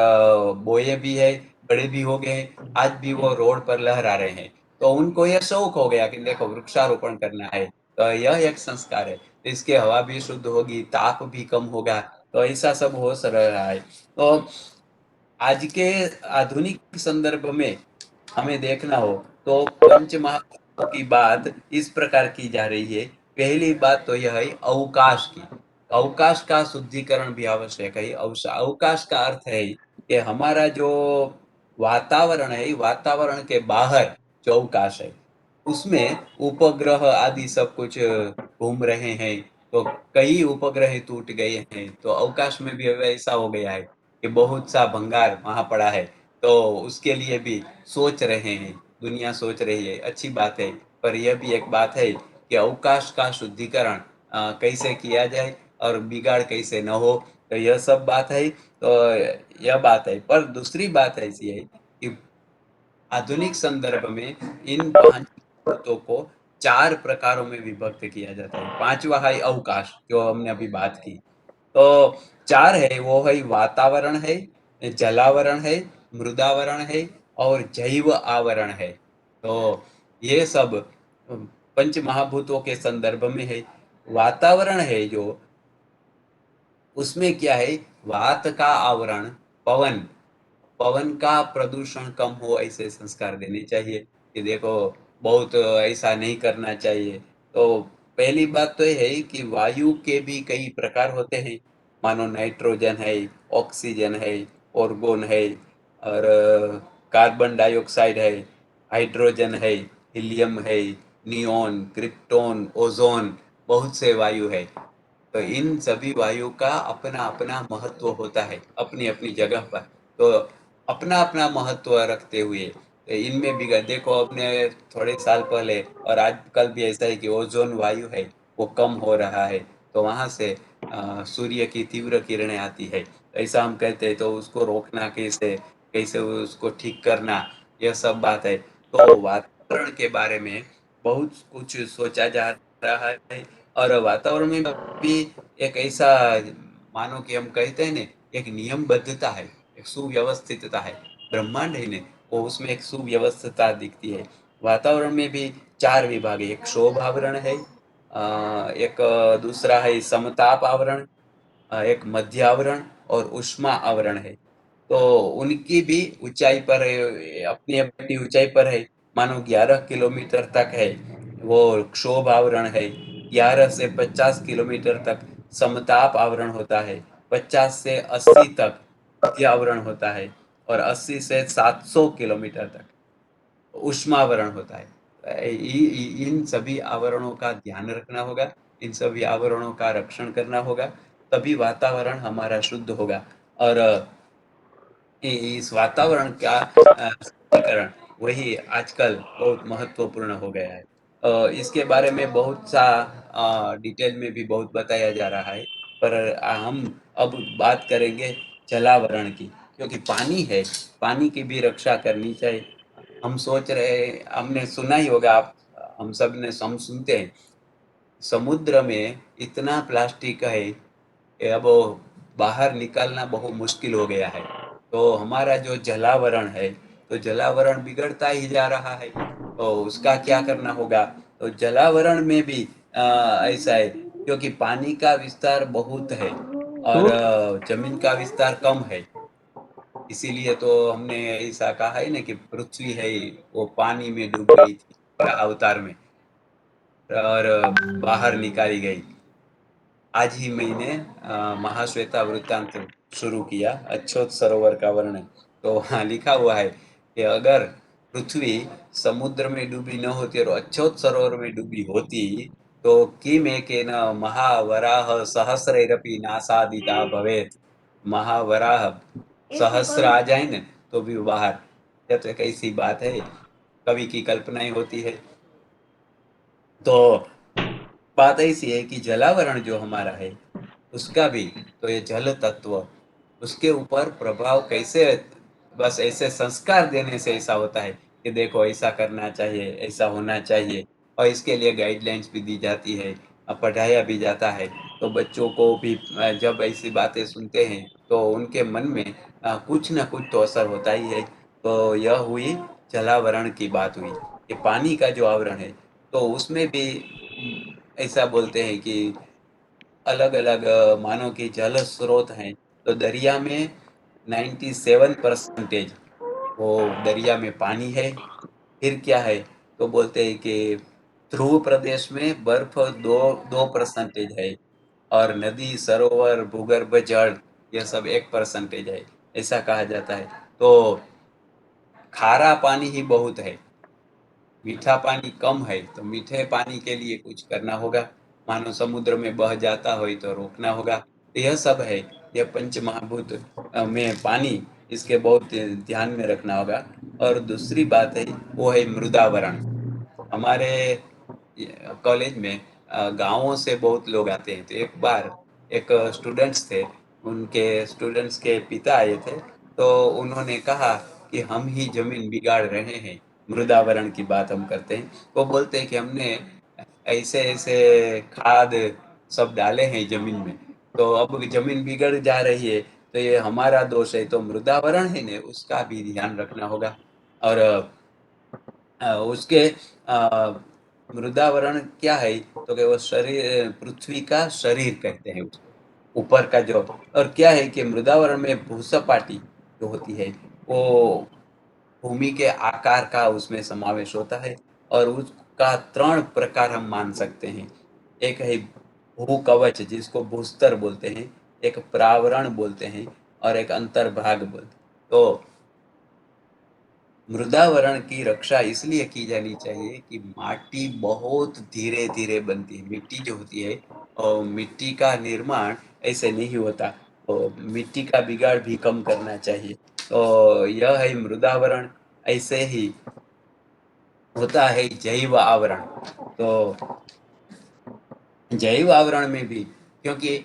Speaker 2: बोए भी है, बड़े भी हो गए हैं, आज भी वो रोड पर लहरा रहे हैं। तो उनको यह शौक हो गया कि देखो वृक्षारोपण करना है, तो यह एक संस्कार है। इसके हवा भी शुद्ध होगी, ताप भी कम होगा, तो ऐसा सब हो रहा है। तो आज के आधुनिक संदर्भ में हमें देखना हो तो पंच महाभूतों की बात इस प्रकार की जा रही है। पहली बात तो यह है अवकाश की। अवकाश का शुद्धिकरण भी आवश्यक है। अवकाश का अर्थ है कि हमारा जो वातावरण है, वातावरण के बाहर जो अवकाश है, उसमें उपग्रह आदि सब कुछ घूम रहे हैं। तो कई उपग्रह टूट गए हैं, तो अवकाश में भी अब ऐसा हो गया है कि बहुत सा भंगार वहाँ पड़ा है। तो उसके लिए भी सोच रहे हैं, दुनिया सोच रही है, अच्छी बात है। पर यह भी एक बात है कि अवकाश का शुद्धिकरण कैसे किया जाए और बिगाड़ कैसे न हो, तो यह सब बात है। तो यह बात है, पर दूसरी बात ऐसी है कि आधुनिक संदर्भ में इन 5 तत्वों को 4 प्रकारों में विभक्त किया जाता है। 5वां है अवकाश, जो हमने अभी बात की। तो 4 है, वो है वातावरण है, जलावरण है, मृदावरण है और जैव आवरण है। तो ये सब पंच महाभूतों के संदर्भ में है। वातावरण है जो, उसमें क्या है, वात का आवरण, पवन, पवन का प्रदूषण कम हो ऐसे संस्कार देने चाहिए कि देखो बहुत ऐसा नहीं करना चाहिए। तो पहली बात तो ये है कि वायु के भी कई प्रकार होते हैं, मानो नाइट्रोजन है, ऑक्सीजन है, ऑर्गन है और कार्बन डाइऑक्साइड है, हाइड्रोजन है, हीलियम है, नियोन, क्रिप्टॉन, ओजोन, बहुत से वायु है। तो इन सभी वायु का अपना अपना महत्व होता है अपनी अपनी जगह पर। तो अपना अपना महत्व रखते हुए तो इनमें भी देखो अपने थोड़े साल पहले और आजकल भी ऐसा है कि ओजोन वायु है वो कम हो रहा है। तो वहां से सूर्य की तीव्र किरणें आती है, ऐसा हम कहते हैं। तो उसको रोकना कैसे, कैसे उसको ठीक करना, यह सब बात है। तो वातावरण के बारे में बहुत कुछ सोचा जा रहा है। और वातावरण में भी एक ऐसा, मानो कि हम कहते हैं ना, एक नियमबद्धता है, एक सुव्यवस्थितता है। ब्रह्मांड है ने, वो उसमें एक सुव्यवस्थितता दिखती है। वातावरण में भी 4 विभाग है, एक शोभ आवरण है, एक दूसरा है समताप आवरण, एक मध्य आवरण और उष्मा आवरण है। तो उनकी भी ऊंचाई पर अपनी अपनी ऊंचाई पर है। मानो 11 किलोमीटर तक है वो क्षोभ आवरण है, 11 से 50 किलोमीटर तक समताप आवरण होता है, 50 से 80 तक मध्य आवरण होता है और 80 से 700 किलोमीटर तक उष्मावरण होता है। इन सभी आवरणों का ध्यान रखना होगा, इन सभी आवरणों का रक्षण करना होगा, तभी वातावरण हमारा शुद्ध होगा। और इस वातावरण का शुद्धिकरण वही आजकल बहुत महत्वपूर्ण हो गया है। इसके बारे में बहुत सा डिटेल में भी बहुत बताया जा रहा है, पर हम अब बात करेंगे जलावरण की, क्योंकि पानी है, पानी की भी रक्षा करनी चाहिए। हम सोच रहे, हमने सुना ही होगा, आप हम सब ने, हम सुनते हैं समुद्र में इतना प्लास्टिक है कि अब वो बाहर निकालना बहुत मुश्किल हो गया है। तो हमारा जो जलावरण है, तो जलावरण बिगड़ता ही जा रहा है, तो उसका क्या करना होगा। तो जलावरण में भी ऐसा है, क्योंकि पानी का विस्तार बहुत है और जमीन का विस्तार कम है। इसीलिए तो हमने ऐसा कहा है ना कि पृथ्वी है वो पानी में डूब गई थी अवतार में और बाहर निकाली गई। आज ही मैंने महाश्वेता वृत्तांत शुरू किया, अच्छोत सरोवर का वर्णन। तो वहाँ लिखा हुआ है कि अगर पृथ्वी समुद्र में डूबी न होती और अच्योत सरोवर में डूबी होती तो किम एकेन महावराह सहस्रैरपि नासादिता भवेत। महावराह सहस्र आ जाए न तो भी बाहर। यह तो एक ऐसी बात है, कवि की कल्पनाएं होती है। तो बात ऐसी है कि जलावरण जो हमारा है उसका भी, तो ये जल तत्व, उसके ऊपर प्रभाव कैसे, बस ऐसे संस्कार देने से ऐसा होता है कि देखो ऐसा करना चाहिए, ऐसा होना चाहिए, और इसके लिए गाइडलाइंस भी दी जाती है, पढ़ाया भी जाता है। तो बच्चों को भी जब ऐसी बातें सुनते हैं तो उनके मन में कुछ ना कुछ तो असर होता ही है। तो यह हुई जलावरण की बात हुई। ये पानी का जो आवरण है तो उसमें भी ऐसा बोलते हैं कि अलग-अलग मानो कि जल स्रोत हैं, तो दरिया में 97% वो दरिया में पानी है। फिर क्या है, तो बोलते हैं कि ध्रुव प्रदेश में बर्फ 2% है, और नदी, सरोवर, भूगर्भ जल यह सब 1% है, ऐसा कहा जाता है। तो खारा पानी ही बहुत है, मीठा पानी कम है, तो मीठे पानी के लिए कुछ करना होगा। मानो समुद्र में बह जाता हो तो रोकना होगा। तो यह सब है, यह पंच महाभूत में पानी, इसके बहुत ध्यान में रखना होगा। और दूसरी बात है वो है मृदावरण। हमारे कॉलेज में गांवों से बहुत लोग आते हैं। तो एक बार एक स्टूडेंट्स थे, उनके स्टूडेंट्स के पिता आए थे, तो उन्होंने कहा कि हम ही जमीन बिगाड़ रहे हैं। मृदावरण की बात हम करते हैं, वो बोलते हैं कि हमने ऐसे ऐसे खाद सब डाले हैं जमीन में, तो अब जमीन बिगड़ जा रही है, तो ये हमारा दोष है। तो मृदावरण है ना, उसका भी ध्यान रखना होगा। और उसके मृदावरण क्या है, तो कि वो शरीर, पृथ्वी का शरीर कहते हैं उसको, ऊपर का जो। और क्या है कि मृदावरण में भूसपाटी जो होती है वो भूमि के आकार का उसमें समावेश होता है। और उसका 3 प्रकार हम मान सकते हैं। एक है भूकवच जिसको भूस्तर बोलते हैं, एक प्रावरण बोलते हैं, और एक अंतर्भाग बोलते हैं। तो मृदावरण की रक्षा इसलिए की जानी चाहिए कि माटी बहुत धीरे धीरे बनती है। मिट्टी जो होती है, और मिट्टी का निर्माण ऐसे नहीं होता, तो मिट्टी का बिगाड़ भी कम करना चाहिए। तो यह है मृदावरण। ऐसे ही होता है जैव आवरण। तो जैव आवरण में भी, क्योंकि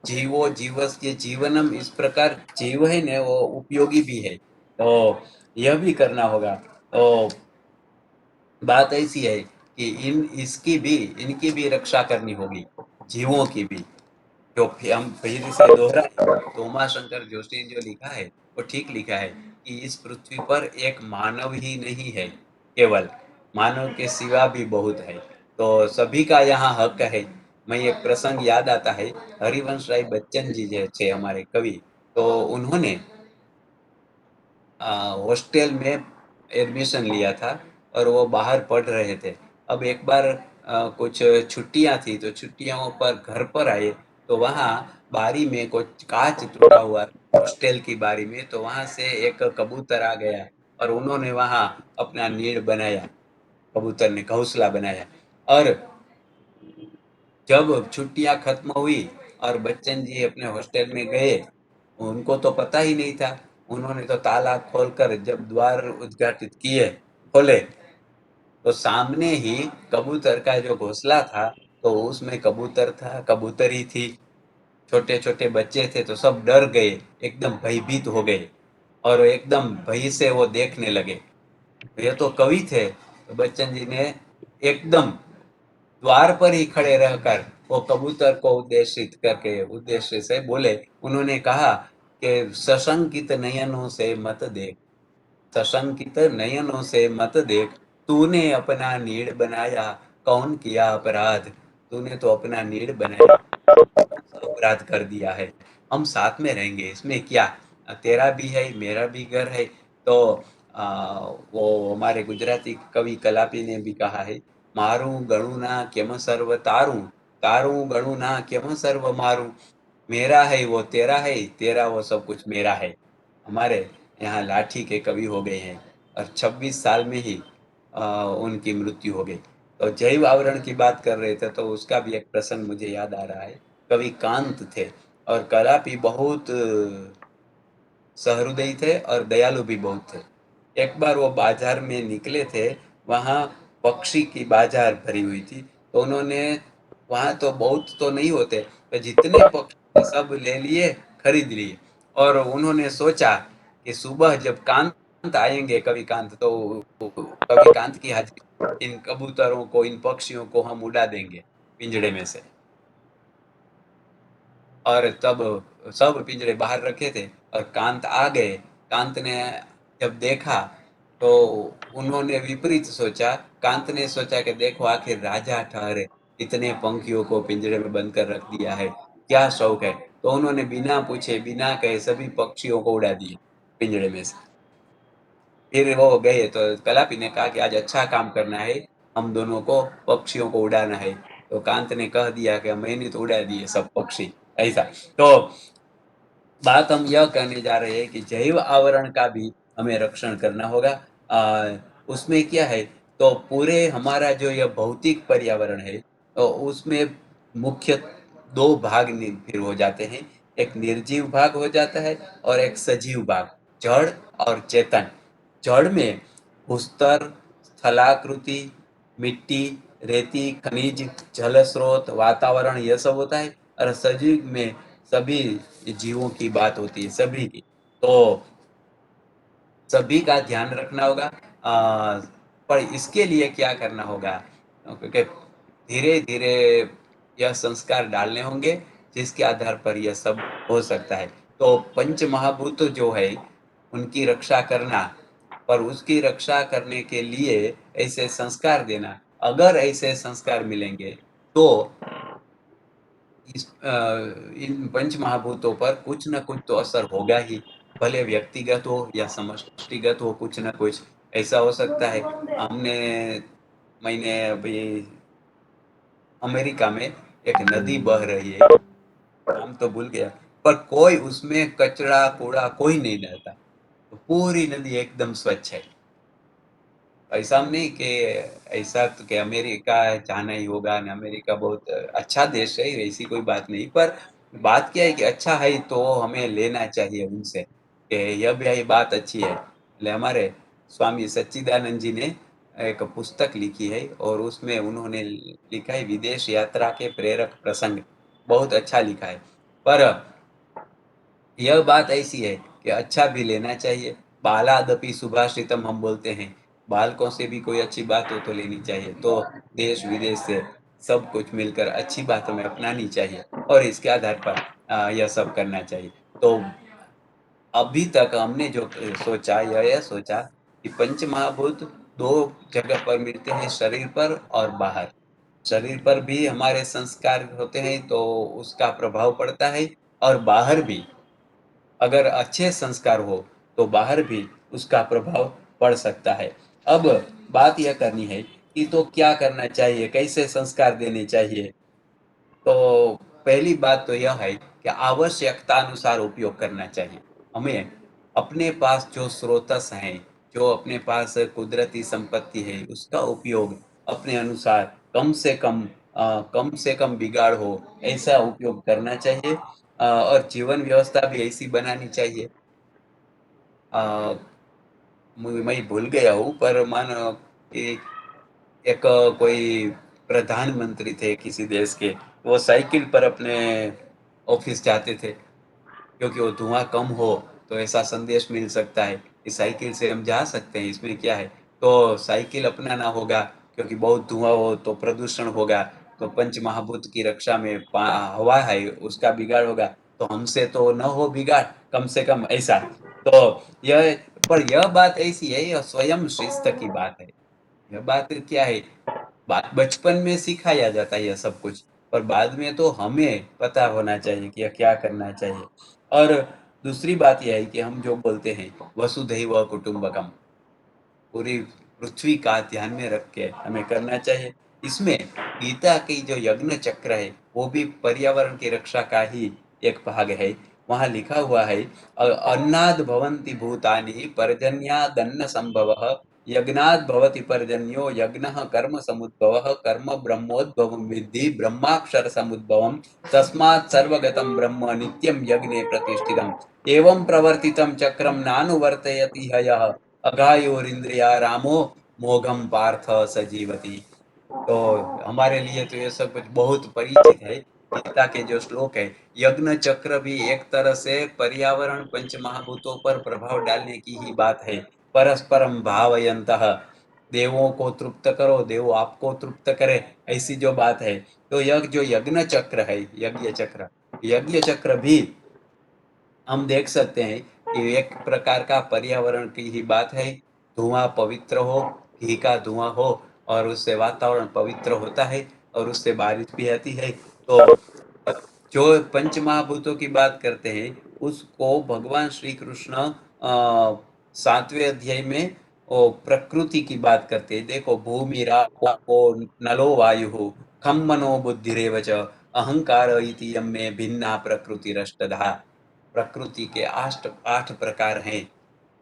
Speaker 2: जीवो जीवस्य जीवनम, इस प्रकार जीव है ना वो उपयोगी भी है, तो यह भी करना होगा। तो बात ऐसी है कि इनकी भी रक्षा करनी होगी, जीवों की भी। जो हम फिर से दोहराए, तो उमाशंकर जोशी ने जो लिखा है वो ठीक लिखा है कि इस पृथ्वी पर एक मानव ही नहीं है केवल, मानव के सिवा भी बहुत है। तो सभी का यहाँ हक है। मैं एक प्रसंग याद आता है, हरिवंश राय बच्चन जी जो थे हमारे कवि, तो उन्होंने हॉस्टल में एडमिशन लिया था और वो बाहर पढ़ रहे थे। अब एक बार कुछ छुट्टियां थी, तो छुट्टियों पर घर पर आए, तो वहाँ बारी में कुछ कांच टूटा हुआ हॉस्टल की बारी में, तो वहाँ से एक कबूतर आ गया और उन्होंने वहाँ अपना नीड़ बनाया, कबूतर ने घोंसला बनाया। और जब छुट्टियां खत्म हुई और बच्चन जी अपने हॉस्टल में गए, उनको तो पता ही नहीं था। उन्होंने तो ताला खोलकर जब द्वार उद्घाटित किए, खोले, तो सामने ही कबूतर का जो घोंसला था, तो उसमें कबूतर था, कबूतरी थी। छोटे छोटे बच्चे थे तो सब डर गए, एकदम भयभीत हो गए, और एकदम भय से वो देखने लगे। ये तो कवि थे, तो बच्चन जी ने एकदम द्वार पर ही खड़े रहकर वो कबूतर को उद्देशित करके उद्देश्य से बोले। उन्होंने कहा कि सशंकित नयनों से मत देख, सशंकित नयनों से मत देख, तूने अपना नीड़ बनाया, कौन किया अपराध। तूने तो अपना नीड़ बनाया, अपराध कर दिया है। हम साथ में रहेंगे, इसमें क्या, तेरा भी है मेरा भी घर है। तो वो हमारे गुजराती कवि कलापी ने भी कहा है, मारू गणु ना केम सर्व तारू, तारू गणु ना केम सर्व मारू। मेरा है वो तेरा है, तेरा वो सब कुछ मेरा है। हमारे यहाँ लाठी के कवि हो गए हैं। और 26 साल में ही उनकी मृत्यु हो गई। तो जैव आवरण की बात कर रहे थे तो उसका भी एक प्रसंग मुझे याद आ रहा है। कवि कांत थे और कलापी बहुत सहृदयी थे और दयालु भी बहुत थे। एक बार वो बाजार में निकले थे, वहाँ पक्षी की बाजार भरी हुई थी, तो उन्होंने वहाँ तो बहुत तो नहीं होते, तो जितने पक्षी थे सब ले लिए, खरीद लिए और उन्होंने सोचा कि सुबह जब कांत आएंगे कवि कांत तो कवि कांत की हाजिरी इन कबूतरों को, इन पक्षियों को हम उड़ा देंगे पिंजड़े में से। और तब सब पिंजरे बाहर रखे थे और कांत आ गए। कांत ने जब देखा तो उन्होंने विपरीत सोचा। कांत ने सोचा कि देखो आखिर राजा ठहरे, इतने पंखियों को पिंजरे में बंद कर रख दिया है, क्या शौक है। तो उन्होंने बिना पूछे बिना कहे सभी पक्षियों को उड़ा दिए पिंजरे में से। फिर वो गए तो कलापी ने कहा कि आज अच्छा काम करना है, हम दोनों को पक्षियों को उड़ाना है। तो कांत ने कह दिया कि मैंने तो उड़ा दिए सब पक्षी। ऐसा तो बात हम यह कहने जा रहे हैं कि जैव आवरण का भी हमें रक्षण करना होगा। उसमें क्या है, तो पूरे हमारा जो यह भौतिक पर्यावरण है तो उसमें मुख्य दो भाग फिर हो जाते हैं। एक निर्जीव भाग हो जाता है और एक सजीव भाग, जड़ और चेतन। जड़ में भूस्तर, स्थलाकृति, मिट्टी, रेती, खनिज, जल स्रोत, वातावरण यह सब होता है। और सजीव में सभी जीवों की बात होती है, सभी की। तो सभी का ध्यान रखना होगा। पर इसके लिए क्या करना होगा, क्योंकि धीरे धीरे यह संस्कार डालने होंगे जिसके आधार पर यह सब हो सकता है। तो पंच महाभूत जो है उनकी रक्षा करना, पर उसकी रक्षा करने के लिए ऐसे संस्कार देना। अगर ऐसे संस्कार मिलेंगे तो इन पंच महाभूतों पर कुछ न कुछ तो असर होगा ही, भले व्यक्तिगत हो या समष्टिगत हो, कुछ न कुछ ऐसा हो सकता है। हमने मैंने अभी अमेरिका में एक नदी बह रही है, नाम तो भूल गया, पर कोई उसमें कचरा कूड़ा कोई नहीं डालता, तो पूरी नदी एकदम स्वच्छ है। ऐसा नहीं कि ऐसा तो कि अमेरिका जाना ही होगा, न अमेरिका बहुत अच्छा देश है, ऐसी कोई बात नहीं। पर बात क्या है कि अच्छा है तो हमें लेना चाहिए उनसे कि यह भी बात अच्छी है। એટલે हमारे स्वामी सच्चिदानंद जी ने एक पुस्तक लिखी है और उसमें उन्होंने लिखा है विदेश यात्रा के प्रेरक प्रसंग। बहुत अच्छा लिखा है। पर यह बात ऐसी है कि अच्छा भी लेना चाहिए। बालादपि सुभाषितम हम बोलते हैं, बालकों से भी कोई अच्छी बात हो तो लेनी चाहिए। तो देश विदेश से सब कुछ मिलकर अच्छी बात हमें अपनानी चाहिए और इसके आधार पर यह सब करना चाहिए। तो अभी तक हमने जो सोचा यह सोचा कि पंच महाभूत दो जगह पर मिलते हैं, शरीर पर और बाहर। शरीर पर भी हमारे संस्कार होते हैं तो उसका प्रभाव पड़ता है, और बाहर भी अगर अच्छे संस्कार हो तो बाहर भी उसका प्रभाव पड़ सकता है। अब बात यह करनी है कि तो क्या करना चाहिए, कैसे संस्कार देने चाहिए। तो पहली बात तो यह है कि आवश्यकता अनुसार उपयोग करना चाहिए। हमें अपने पास जो स्रोतस हैं, जो अपने पास कुदरती संपत्ति है, उसका उपयोग अपने अनुसार कम से कम बिगाड़ हो ऐसा उपयोग करना चाहिए। और जीवन व्यवस्था भी ऐसी बनानी चाहिए। अ, मैं भूल गया हूँ, पर मानो कि एक कोई प्रधानमंत्री थे किसी देश के, वो साइकिल पर अपने ऑफिस जाते थे, क्योंकि वो धुआं कम हो तो ऐसा संदेश मिल सकता है कि साइकिल से हम जा सकते हैं, इसमें क्या है। तो साइकिल अपनाना होगा, क्योंकि बहुत धुआं हो तो प्रदूषण होगा। तो पंच महाभूत की रक्षा में हवा है उसका बिगाड़ होगा, तो हमसे तो न हो बिगाड़, कम से कम ऐसा। तो यह पर यह बात ऐसी है, यह स्वयं शिस्त की बात है। यह बात क्या है, बात बचपन में सिखाया जाता है यह सब कुछ, पर बाद में तो हमें पता होना चाहिए कि यह क्या करना चाहिए। और दूसरी बात यह है कि हम जो बोलते हैं वसुधैव कुटुंबकम, पूरी पृथ्वी का ध्यान में रख के हमें करना चाहिए। इसमें गीता की जो यज्ञ चक्र है वो भी पर्यावरण की रक्षा का ही एक भाग है। वहाँ लिखा हुआ है अन्नाद भवन्ति भूतानि पर्जन्यादन्न संभवः यज्ञात् भवति पर्जन्यो यज्ञः कर्म समुद्भवः कर्म ब्रह्मोद्भवं विद्धि ब्रह्माक्षर समुद्भवं तस्मात् सर्वगतं ब्रह्म नित्यं यज्ञे प्रतिष्ठितम् एवं प्रवर्तितं चक्रं नानुवर्तयति हयः अघायोरिन्द्रिया रामो मोघम पार्थ सजीवति। तो हमारे लिए तो ये सब कुछ बहुत परिचित है। गीता के जो श्लोक है, यज्ञ चक्र भी एक तरह से पर्यावरण पंच महाभूतों पर प्रभाव डालने की ही बात है। परस्परम भावयन्तः, देवों को तृप्त करो, देव आपको तृप्त करे, ऐसी जो बात है। तो यह जो यज्ञ चक्र है, यज्ञ चक्र भी हम देख सकते हैं कि एक प्रकार का पर्यावरण की ही बात है। धुआं पवित्र हो, घी का धुआं हो और उससे वातावरण पवित्र होता है और उससे बारिश भी आती है। तो जो पंच महाभूतों की बात करते हैं उसको भगवान श्री कृष्ण 7वें अध्याय में वो प्रकृति की बात करते हैं। देखो, भूमिरापो नलो वायु खम मनो बुद्धिरेव च अहंकार इति यम में भिन्ना प्रकृतिरष्टधा। प्रकृति के 8 प्रकार हैं।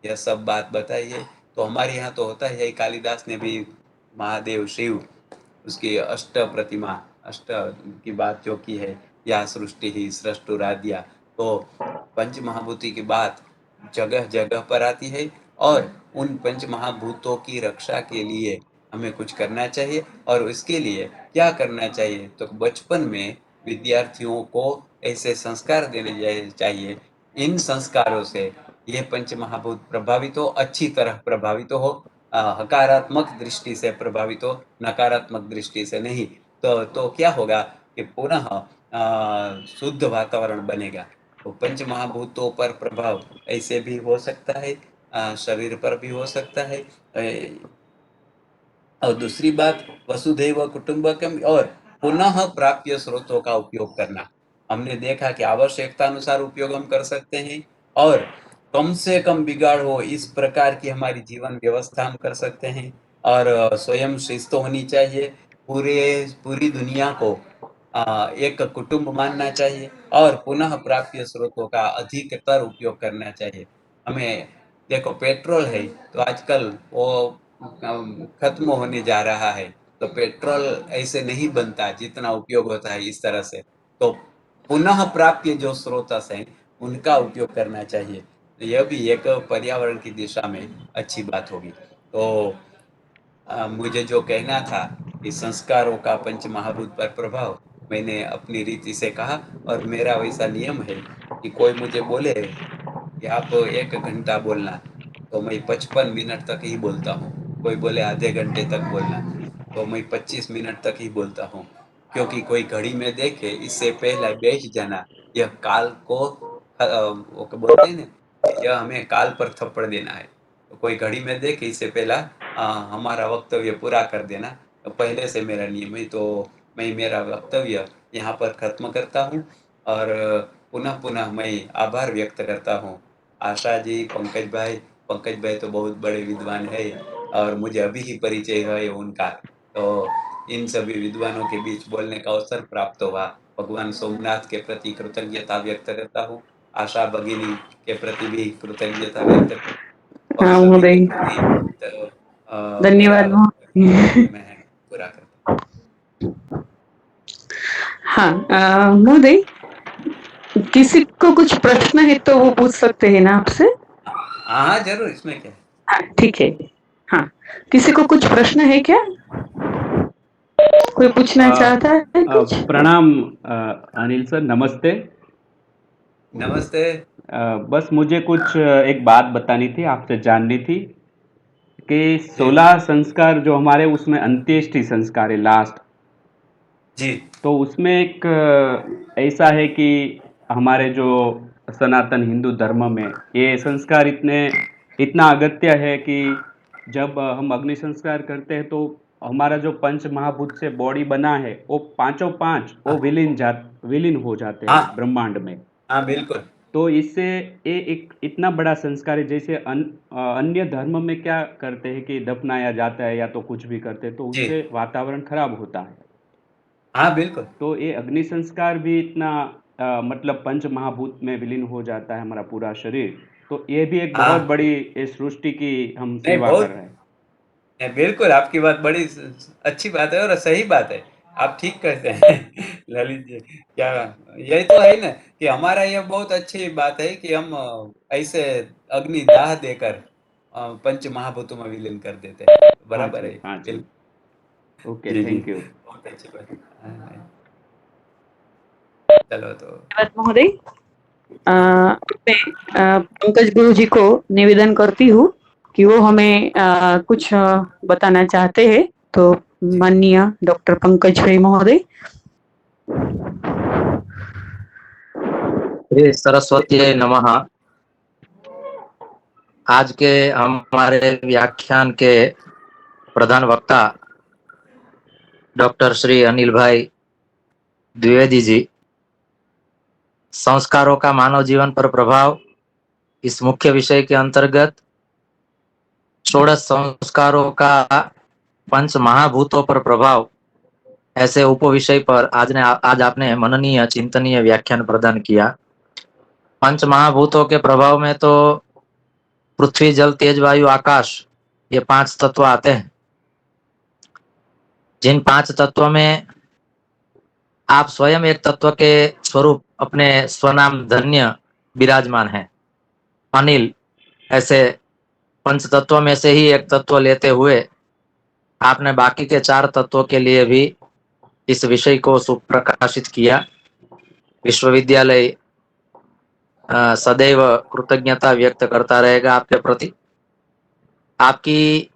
Speaker 2: यह सब बात बताई है। तो हमारे यहाँ तो होता है, कालिदास ने भी महादेव शिव उसकी अष्ट प्रतिमा, अष्ट की बात जो की है, या सृष्टि ही सृष्टुराद्या। तो पंच महाभूति की बात जगह जगह पर आती है और उन पंच महाभूतों की रक्षा के लिए हमें कुछ करना चाहिए। और इसके लिए क्या करना चाहिए, तो बचपन में विद्यार्थियों को ऐसे संस्कार देने चाहिए। इन संस्कारों से ये पंच महाभूत प्रभावित हो, अच्छी तरह प्रभावित हो, हकारात्मक दृष्टि से प्रभावित हो, नकारात्मक दृष्टि से नहीं। तो क्या होगा कि पुनः शुद्ध वातावरण बनेगा। तो पंच महाभूतों पर प्रभाव ऐसे भी हो सकता है, शरीर पर भी हो सकता है। और दूसरी बात, वसुधैव कुटुंबकम और पुनः प्राप्य स्रोतों का उपयोग करना। हमने देखा कि आवश्यकता अनुसार उपयोग हम कर सकते हैं और कम से कम बिगाड़ हो इस प्रकार की हमारी जीवन व्यवस्था हम कर सकते हैं। और स्वयं शिस्त होनी चाहिए। पूरी दुनिया को एक कुटुंब मानना चाहिए और पुनः प्राप्य स्रोतों का अधिकतर उपयोग करना चाहिए। हमें देखो, पेट्रोल है तो आजकल वो खत्म होने जा रहा है। तो पेट्रोल ऐसे नहीं बनता जितना उपयोग होता है इस तरह से। तो पुनः प्राप्य जो स्रोत हैं उनका उपयोग करना चाहिए। तो यह भी एक पर्यावरण की दिशा में अच्छी बात होगी। तो मुझे जो कहना था कि संस्कारों का पंच महाभूत पर प्रभाव, मैंने अपनी रीति से कहा। और मेरा वैसा नियम है कि कोई मुझे बोले कि आप 1 घंटा बोलना, तो मैं 55 मिनट तक ही बोलता हूँ। कोई बोले आधे घंटे तक बोलना, तो मैं 25 मिनट तक ही बोलता हूँ। क्योंकि कोई घड़ी में देखे इससे पहले बैठ जाना, यह काल को वो बोलते हैं ना, यह हमें काल पर थप्पड़ देना है। तो कोई घड़ी में देखे इससे पहला हमारा वक्तव्य पूरा कर देना, तो पहले से मेरा नियम है। तो मैं मेरा वक्तव्य यहाँ पर खत्म करता हूँ और पुनः पुनः मैं आभार व्यक्त करता हूँ। आशा जी, पंकज भाई तो बहुत बड़े विद्वान है और मुझे अभी ही परिचय है उनका। तो इन सभी विद्वानों के बीच बोलने का अवसर प्राप्त हुआ। भगवान सोमनाथ के प्रति कृतज्ञता व्यक्त करता हूँ। आशा भगिनी के प्रति भी कृतज्ञता व्यक्त करता हूँ और
Speaker 1: हाँ
Speaker 2: सभी के
Speaker 1: महोदय,
Speaker 2: प्रति तो, मेरा
Speaker 1: धन्यवाद महोदय।
Speaker 2: मैं पूरा करता हूँ।
Speaker 1: हाँ महोदय, किसी को कुछ प्रश्न है तो वो पूछ सकते हैं ना आपसे?
Speaker 2: हाँ हाँ, जरूर, इसमें क्या है।
Speaker 1: हाँ ठीक है। हाँ, किसी को कुछ प्रश्न है क्या? कोई पूछना चाहता है कुछ?
Speaker 3: प्रणाम अनिल सर, नमस्ते।
Speaker 2: नमस्ते।
Speaker 3: बस मुझे कुछ एक बात बतानी थी, आपसे जाननी थी कि
Speaker 2: जी
Speaker 3: 16 संस्कार जो हमारे उसमें अंत्येष्टि संस्कार है लास्ट,
Speaker 2: जी
Speaker 3: तो उसमें एक ऐसा है कि हमारे जो सनातन हिंदू धर्म में ये संस्कार इतना अगत्य है कि जब हम अग्नि संस्कार करते हैं तो हमारा जो पंच महाभूत से बॉडी बना है वो पांचों पांच वो
Speaker 2: हाँ
Speaker 3: विलीन हो जाते हैं
Speaker 2: हाँ
Speaker 3: ब्रह्मांड में।
Speaker 2: हाँ, बिल्कुल।
Speaker 3: तो इससे ये एक इतना बड़ा संस्कार है, जैसे अन्य धर्म में क्या करते हैं कि दफनाया जाता है या तो कुछ भी करते हैं तो
Speaker 2: जी
Speaker 3: उससे वातावरण खराब होता है।
Speaker 2: हाँ, बिल्कुल।
Speaker 3: तो ये अग्नि संस्कार भी इतना मतलब पंच महाभूत में विलीन हो जाता है हमारा पूरा शरीर, तो ये भी एक बहुत
Speaker 2: हाँ,
Speaker 3: बड़ी इस सृष्टि की हम
Speaker 2: नहीं
Speaker 3: सेवा कर
Speaker 2: बहुत,
Speaker 3: रहे हैं।
Speaker 2: नहीं, बिल्कुल आपकी बात बड़ी अच्छी बात है और सही बात है। आप ठीक कहते हैं ललित जी। क्या यही तो है ना कि हमारा ये बहुत अच्छी बात है कि हम ऐसे अग्नि दाह देकर पंच महाभूतों में विलीन कर देते हैं।
Speaker 3: हाँ
Speaker 2: बराबर
Speaker 3: जी,
Speaker 2: है।
Speaker 3: हाँ जी।
Speaker 2: बिल्कुल।
Speaker 3: ओके,
Speaker 2: जी जी,
Speaker 3: थैंक यू।
Speaker 2: बहुत अच्छी बात। हाँ, चलो तो
Speaker 1: धन्यवाद महोदय। मैं पंकज गुरु जी को निवेदन करती हूँ कि वो हमें कुछ बताना चाहते हैं, तो
Speaker 2: जी
Speaker 1: माननीय डॉक्टर पंकज भाई महोदय।
Speaker 4: श्री सरस्वती नमः। आज के हमारे व्याख्यान के प्रधान वक्ता डॉक्टर श्री अनिल भाई द्विवेदी जी, संस्कारों का मानव जीवन पर प्रभाव, इस मुख्य विषय के अंतर्गत षोडश संस्कारों का पंच महाभूतों पर प्रभाव, ऐसे उपविषय पर आज आपने मननीय चिंतनीय व्याख्यान प्रदान किया। पंच महाभूतों के प्रभाव में तो पृथ्वी, जल, तेज, वायु, आकाश, ये 5 तत्व आते हैं। जिन 5 तत्वों में आप स्वयं एक तत्व के स्वरूप अपने स्वनाम धन्य विराजमान हैं, अनिल, ऐसे पंच तत्वों में से ही एक तत्व लेते हुए आपने बाकी के 4 तत्वों के लिए भी इस विषय को सुप्रकाशित किया। विश्वविद्यालय सदैव कृतज्ञता व्यक्त करता रहेगा आपके प्रति। आपकी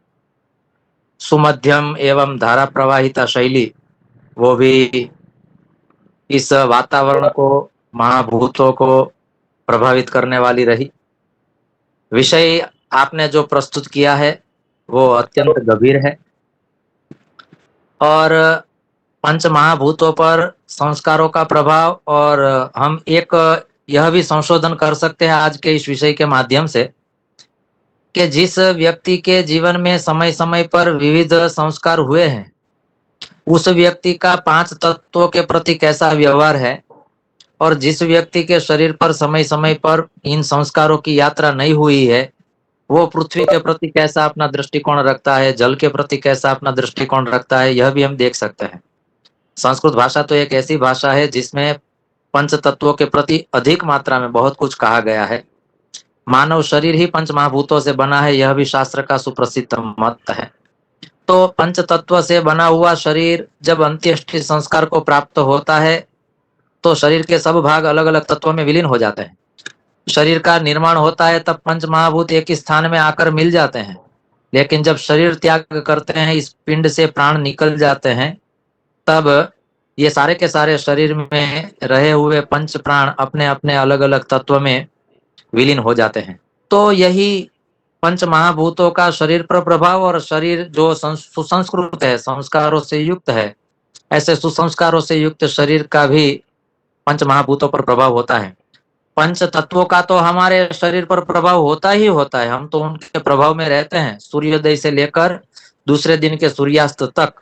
Speaker 4: सुमध्यम एवं धारा प्रवाहिता शैली, वो भी इस वातावरण को, महाभूतों को प्रभावित करने वाली रही। विषय आपने जो प्रस्तुत किया है वो अत्यंत गंभीर है और पंच महाभूतों पर संस्कारों का प्रभाव, और हम एक यह भी संशोधन कर सकते हैं आज के इस विषय के माध्यम से कि जिस व्यक्ति के जीवन में समय समय पर विविध संस्कार हुए हैं, उस व्यक्ति का 5 तत्वों के प्रति कैसा व्यवहार है, और जिस व्यक्ति के शरीर पर समय समय पर इन संस्कारों की यात्रा नहीं हुई है, वो पृथ्वी के प्रति कैसा अपना दृष्टिकोण रखता है, जल के प्रति कैसा अपना दृष्टिकोण रखता है, यह भी हम देख सकते हैं। संस्कृत भाषा तो एक ऐसी भाषा है जिसमें पंच तत्वों के प्रति अधिक मात्रा में बहुत कुछ कहा गया है। मानव शरीर ही पंच महाभूतों से बना है, यह भी शास्त्र का सुप्रसिद्ध मत है। तो पंच तत्व से बना हुआ शरीर जब अंत्येष्टि संस्कार को प्राप्त होता है, तो शरीर के सब भाग अलग अलग तत्वों में विलीन हो जाते हैं। शरीर का निर्माण होता है तब पंच महाभूत एक ही स्थान में आकर मिल जाते हैं, लेकिन जब शरीर त्याग करते हैं, इस पिंड से प्राण निकल जाते हैं, तब ये सारे के सारे शरीर में रहे हुए पंच प्राण अपने अपने अलग अलग तत्व में विलीन हो जाते हैं। तो यही पंच महाभूतों का शरीर पर प्रभाव, और शरीर जो सुसंस्कृत है, संस्कारों से युक्त है, ऐसे सुसंस्कारों से युक्त शरीर का भी पंच महाभूतों पर प्रभाव होता है। पंच तत्वों का तो हमारे शरीर पर प्रभाव होता ही होता है, हम तो उनके प्रभाव में रहते हैं, सूर्योदय से लेकर दूसरे दिन के सूर्यास्त तक,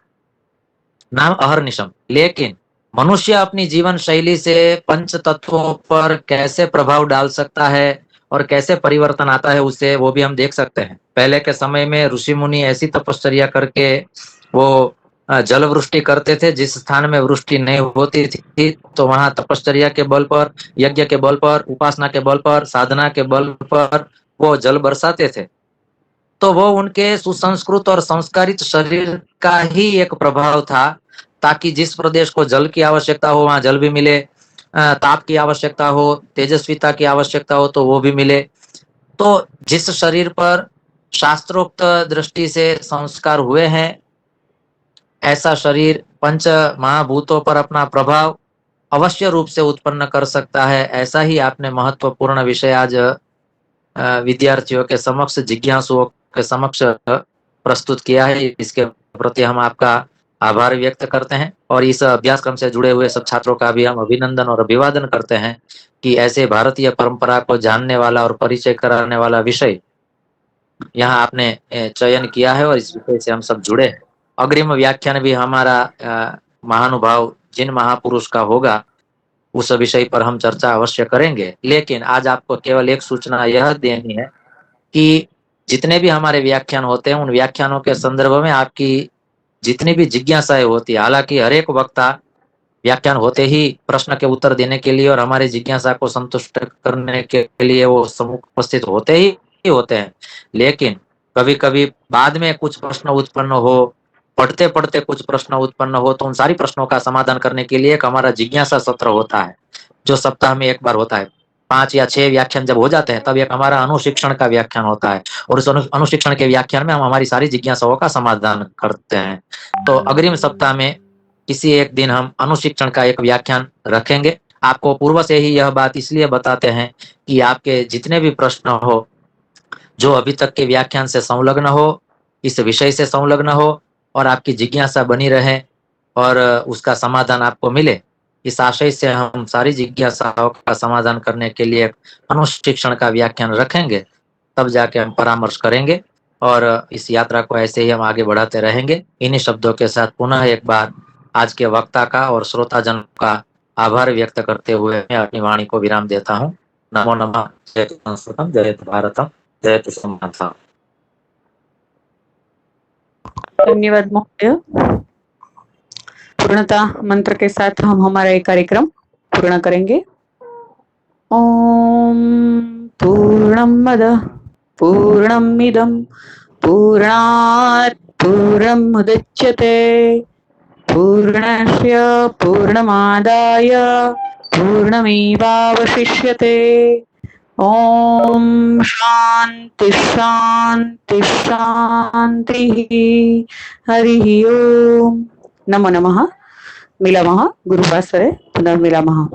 Speaker 4: नाम अहर्निशम। लेकिन मनुष्य अपनी जीवन शैली से पंच तत्वों पर कैसे प्रभाव डाल सकता है और कैसे परिवर्तन आता है उससे, वो भी हम देख सकते हैं। पहले के समय में ऋषि मुनि ऐसी तपश्चर्या करके वो जल वृष्टि करते थे। जिस स्थान में वृष्टि नहीं होती थी, तो वहां तपश्चर्या के बल पर, यज्ञ के बल पर, उपासना के बल पर, साधना के बल पर वो जल बरसाते थे। तो वो उनके सुसंस्कृत और संस्कारित शरीर का ही एक प्रभाव था, ताकि जिस प्रदेश को जल की आवश्यकता हो वहां जल भी मिले, ताप की आवश्यकता हो, तेजस्विता की आवश्यकता हो तो वो भी मिले। तो जिस शरीर पर शास्त्रोक्त दृष्टि से संस्कार हुए हैं, ऐसा शरीर पंच महाभूतों पर अपना प्रभाव अवश्य रूप से उत्पन्न कर सकता है। ऐसा ही आपने महत्वपूर्ण विषय आज विद्यार्थियों के समक्ष, जिज्ञासुओं के समक्ष प्रस्तुत किया है। इसके प्रति हम आपका आभार व्यक्त करते हैं और इस अभ्यासक्रम से जुड़े हुए सब छात्रों का भी हम अभिनंदन और अभिवादन करते हैं कि ऐसे भारतीय परंपरा को जानने वाला और परिचय कराने वाला विषय यहाँ आपने चयन किया है और इस विषय से हम सब जुड़े हैं। अग्रिम व्याख्यान भी हमारा महानुभाव जिन महापुरुष का होगा, उस विषय पर हम चर्चा अवश्य करेंगे। लेकिन आज आपको केवल एक सूचना यह देनी है कि जितने भी हमारे व्याख्यान होते हैं, उन व्याख्यानों के संदर्भ में आपकी जितनी भी जिज्ञासाएं होती है, हालांकि हर एक वक्ता व्याख्यान होते ही प्रश्न के उत्तर देने के लिए और हमारी जिज्ञासा को संतुष्ट करने के लिए वो सम्मुख उपस्थित होते ही होते हैं। लेकिन कभी कभी बाद में कुछ प्रश्न उत्पन्न हो, पढ़ते पढ़ते कुछ प्रश्न उत्पन्न हो, तो उन सारी प्रश्नों का समाधान करने के लिए एक हमारा जिज्ञासा सत्र होता है, जो सप्ताह में एक बार होता है। 5 या 6 व्याख्यान जब हो जाते हैं, तब एक हमारा अनुशिक्षण का व्याख्यान होता है, और उस अनुशिक्षण के व्याख्यान में हम हमारी सारी जिज्ञासाओं का समाधान करते हैं। तो अग्रिम सप्ताह में किसी एक दिन हम अनुशिक्षण का एक व्याख्यान रखेंगे। आपको पूर्व से ही यह बात इसलिए बताते हैं कि आपके जितने भी प्रश्न हो, जो अभी तक के व्याख्यान से संलग्न हो, इस विषय से संलग्न हो, और आपकी जिज्ञासा बनी रहे और उसका समाधान आपको मिले, इस आशय से हम सारी जिज्ञासाओं का समाधान करने के लिए अनुशिक्षण का व्याख्यान रखेंगे। तब जाके हम परामर्श करेंगे और इस यात्रा को ऐसे ही हम आगे बढ़ाते रहेंगे। इन्हीं शब्दों के साथ पुनः एक बार आज के वक्ता का और श्रोताजन का आभार व्यक्त करते हुए मैं अपनी वाणी को विराम देता हूँ। नमो नमः। जय संस्कृतम, जय भारतम, जय समानता।
Speaker 1: धन्यवाद महोदय। पूर्णता मंत्र के साथ हम हमारा ये कार्यक्रम पूर्ण करेंगे। ओम पूर्णमद पूर्णमिदं पूर्णात् पूर्णमुदच्यते पूर्णस्य पूर्णमादाय पूर्णमेवावशिष्यते। ओम शांति शांति शांति। हरि ओम। नमो नमः। मिलामः गुरुवासरे पुनर्मिलामः।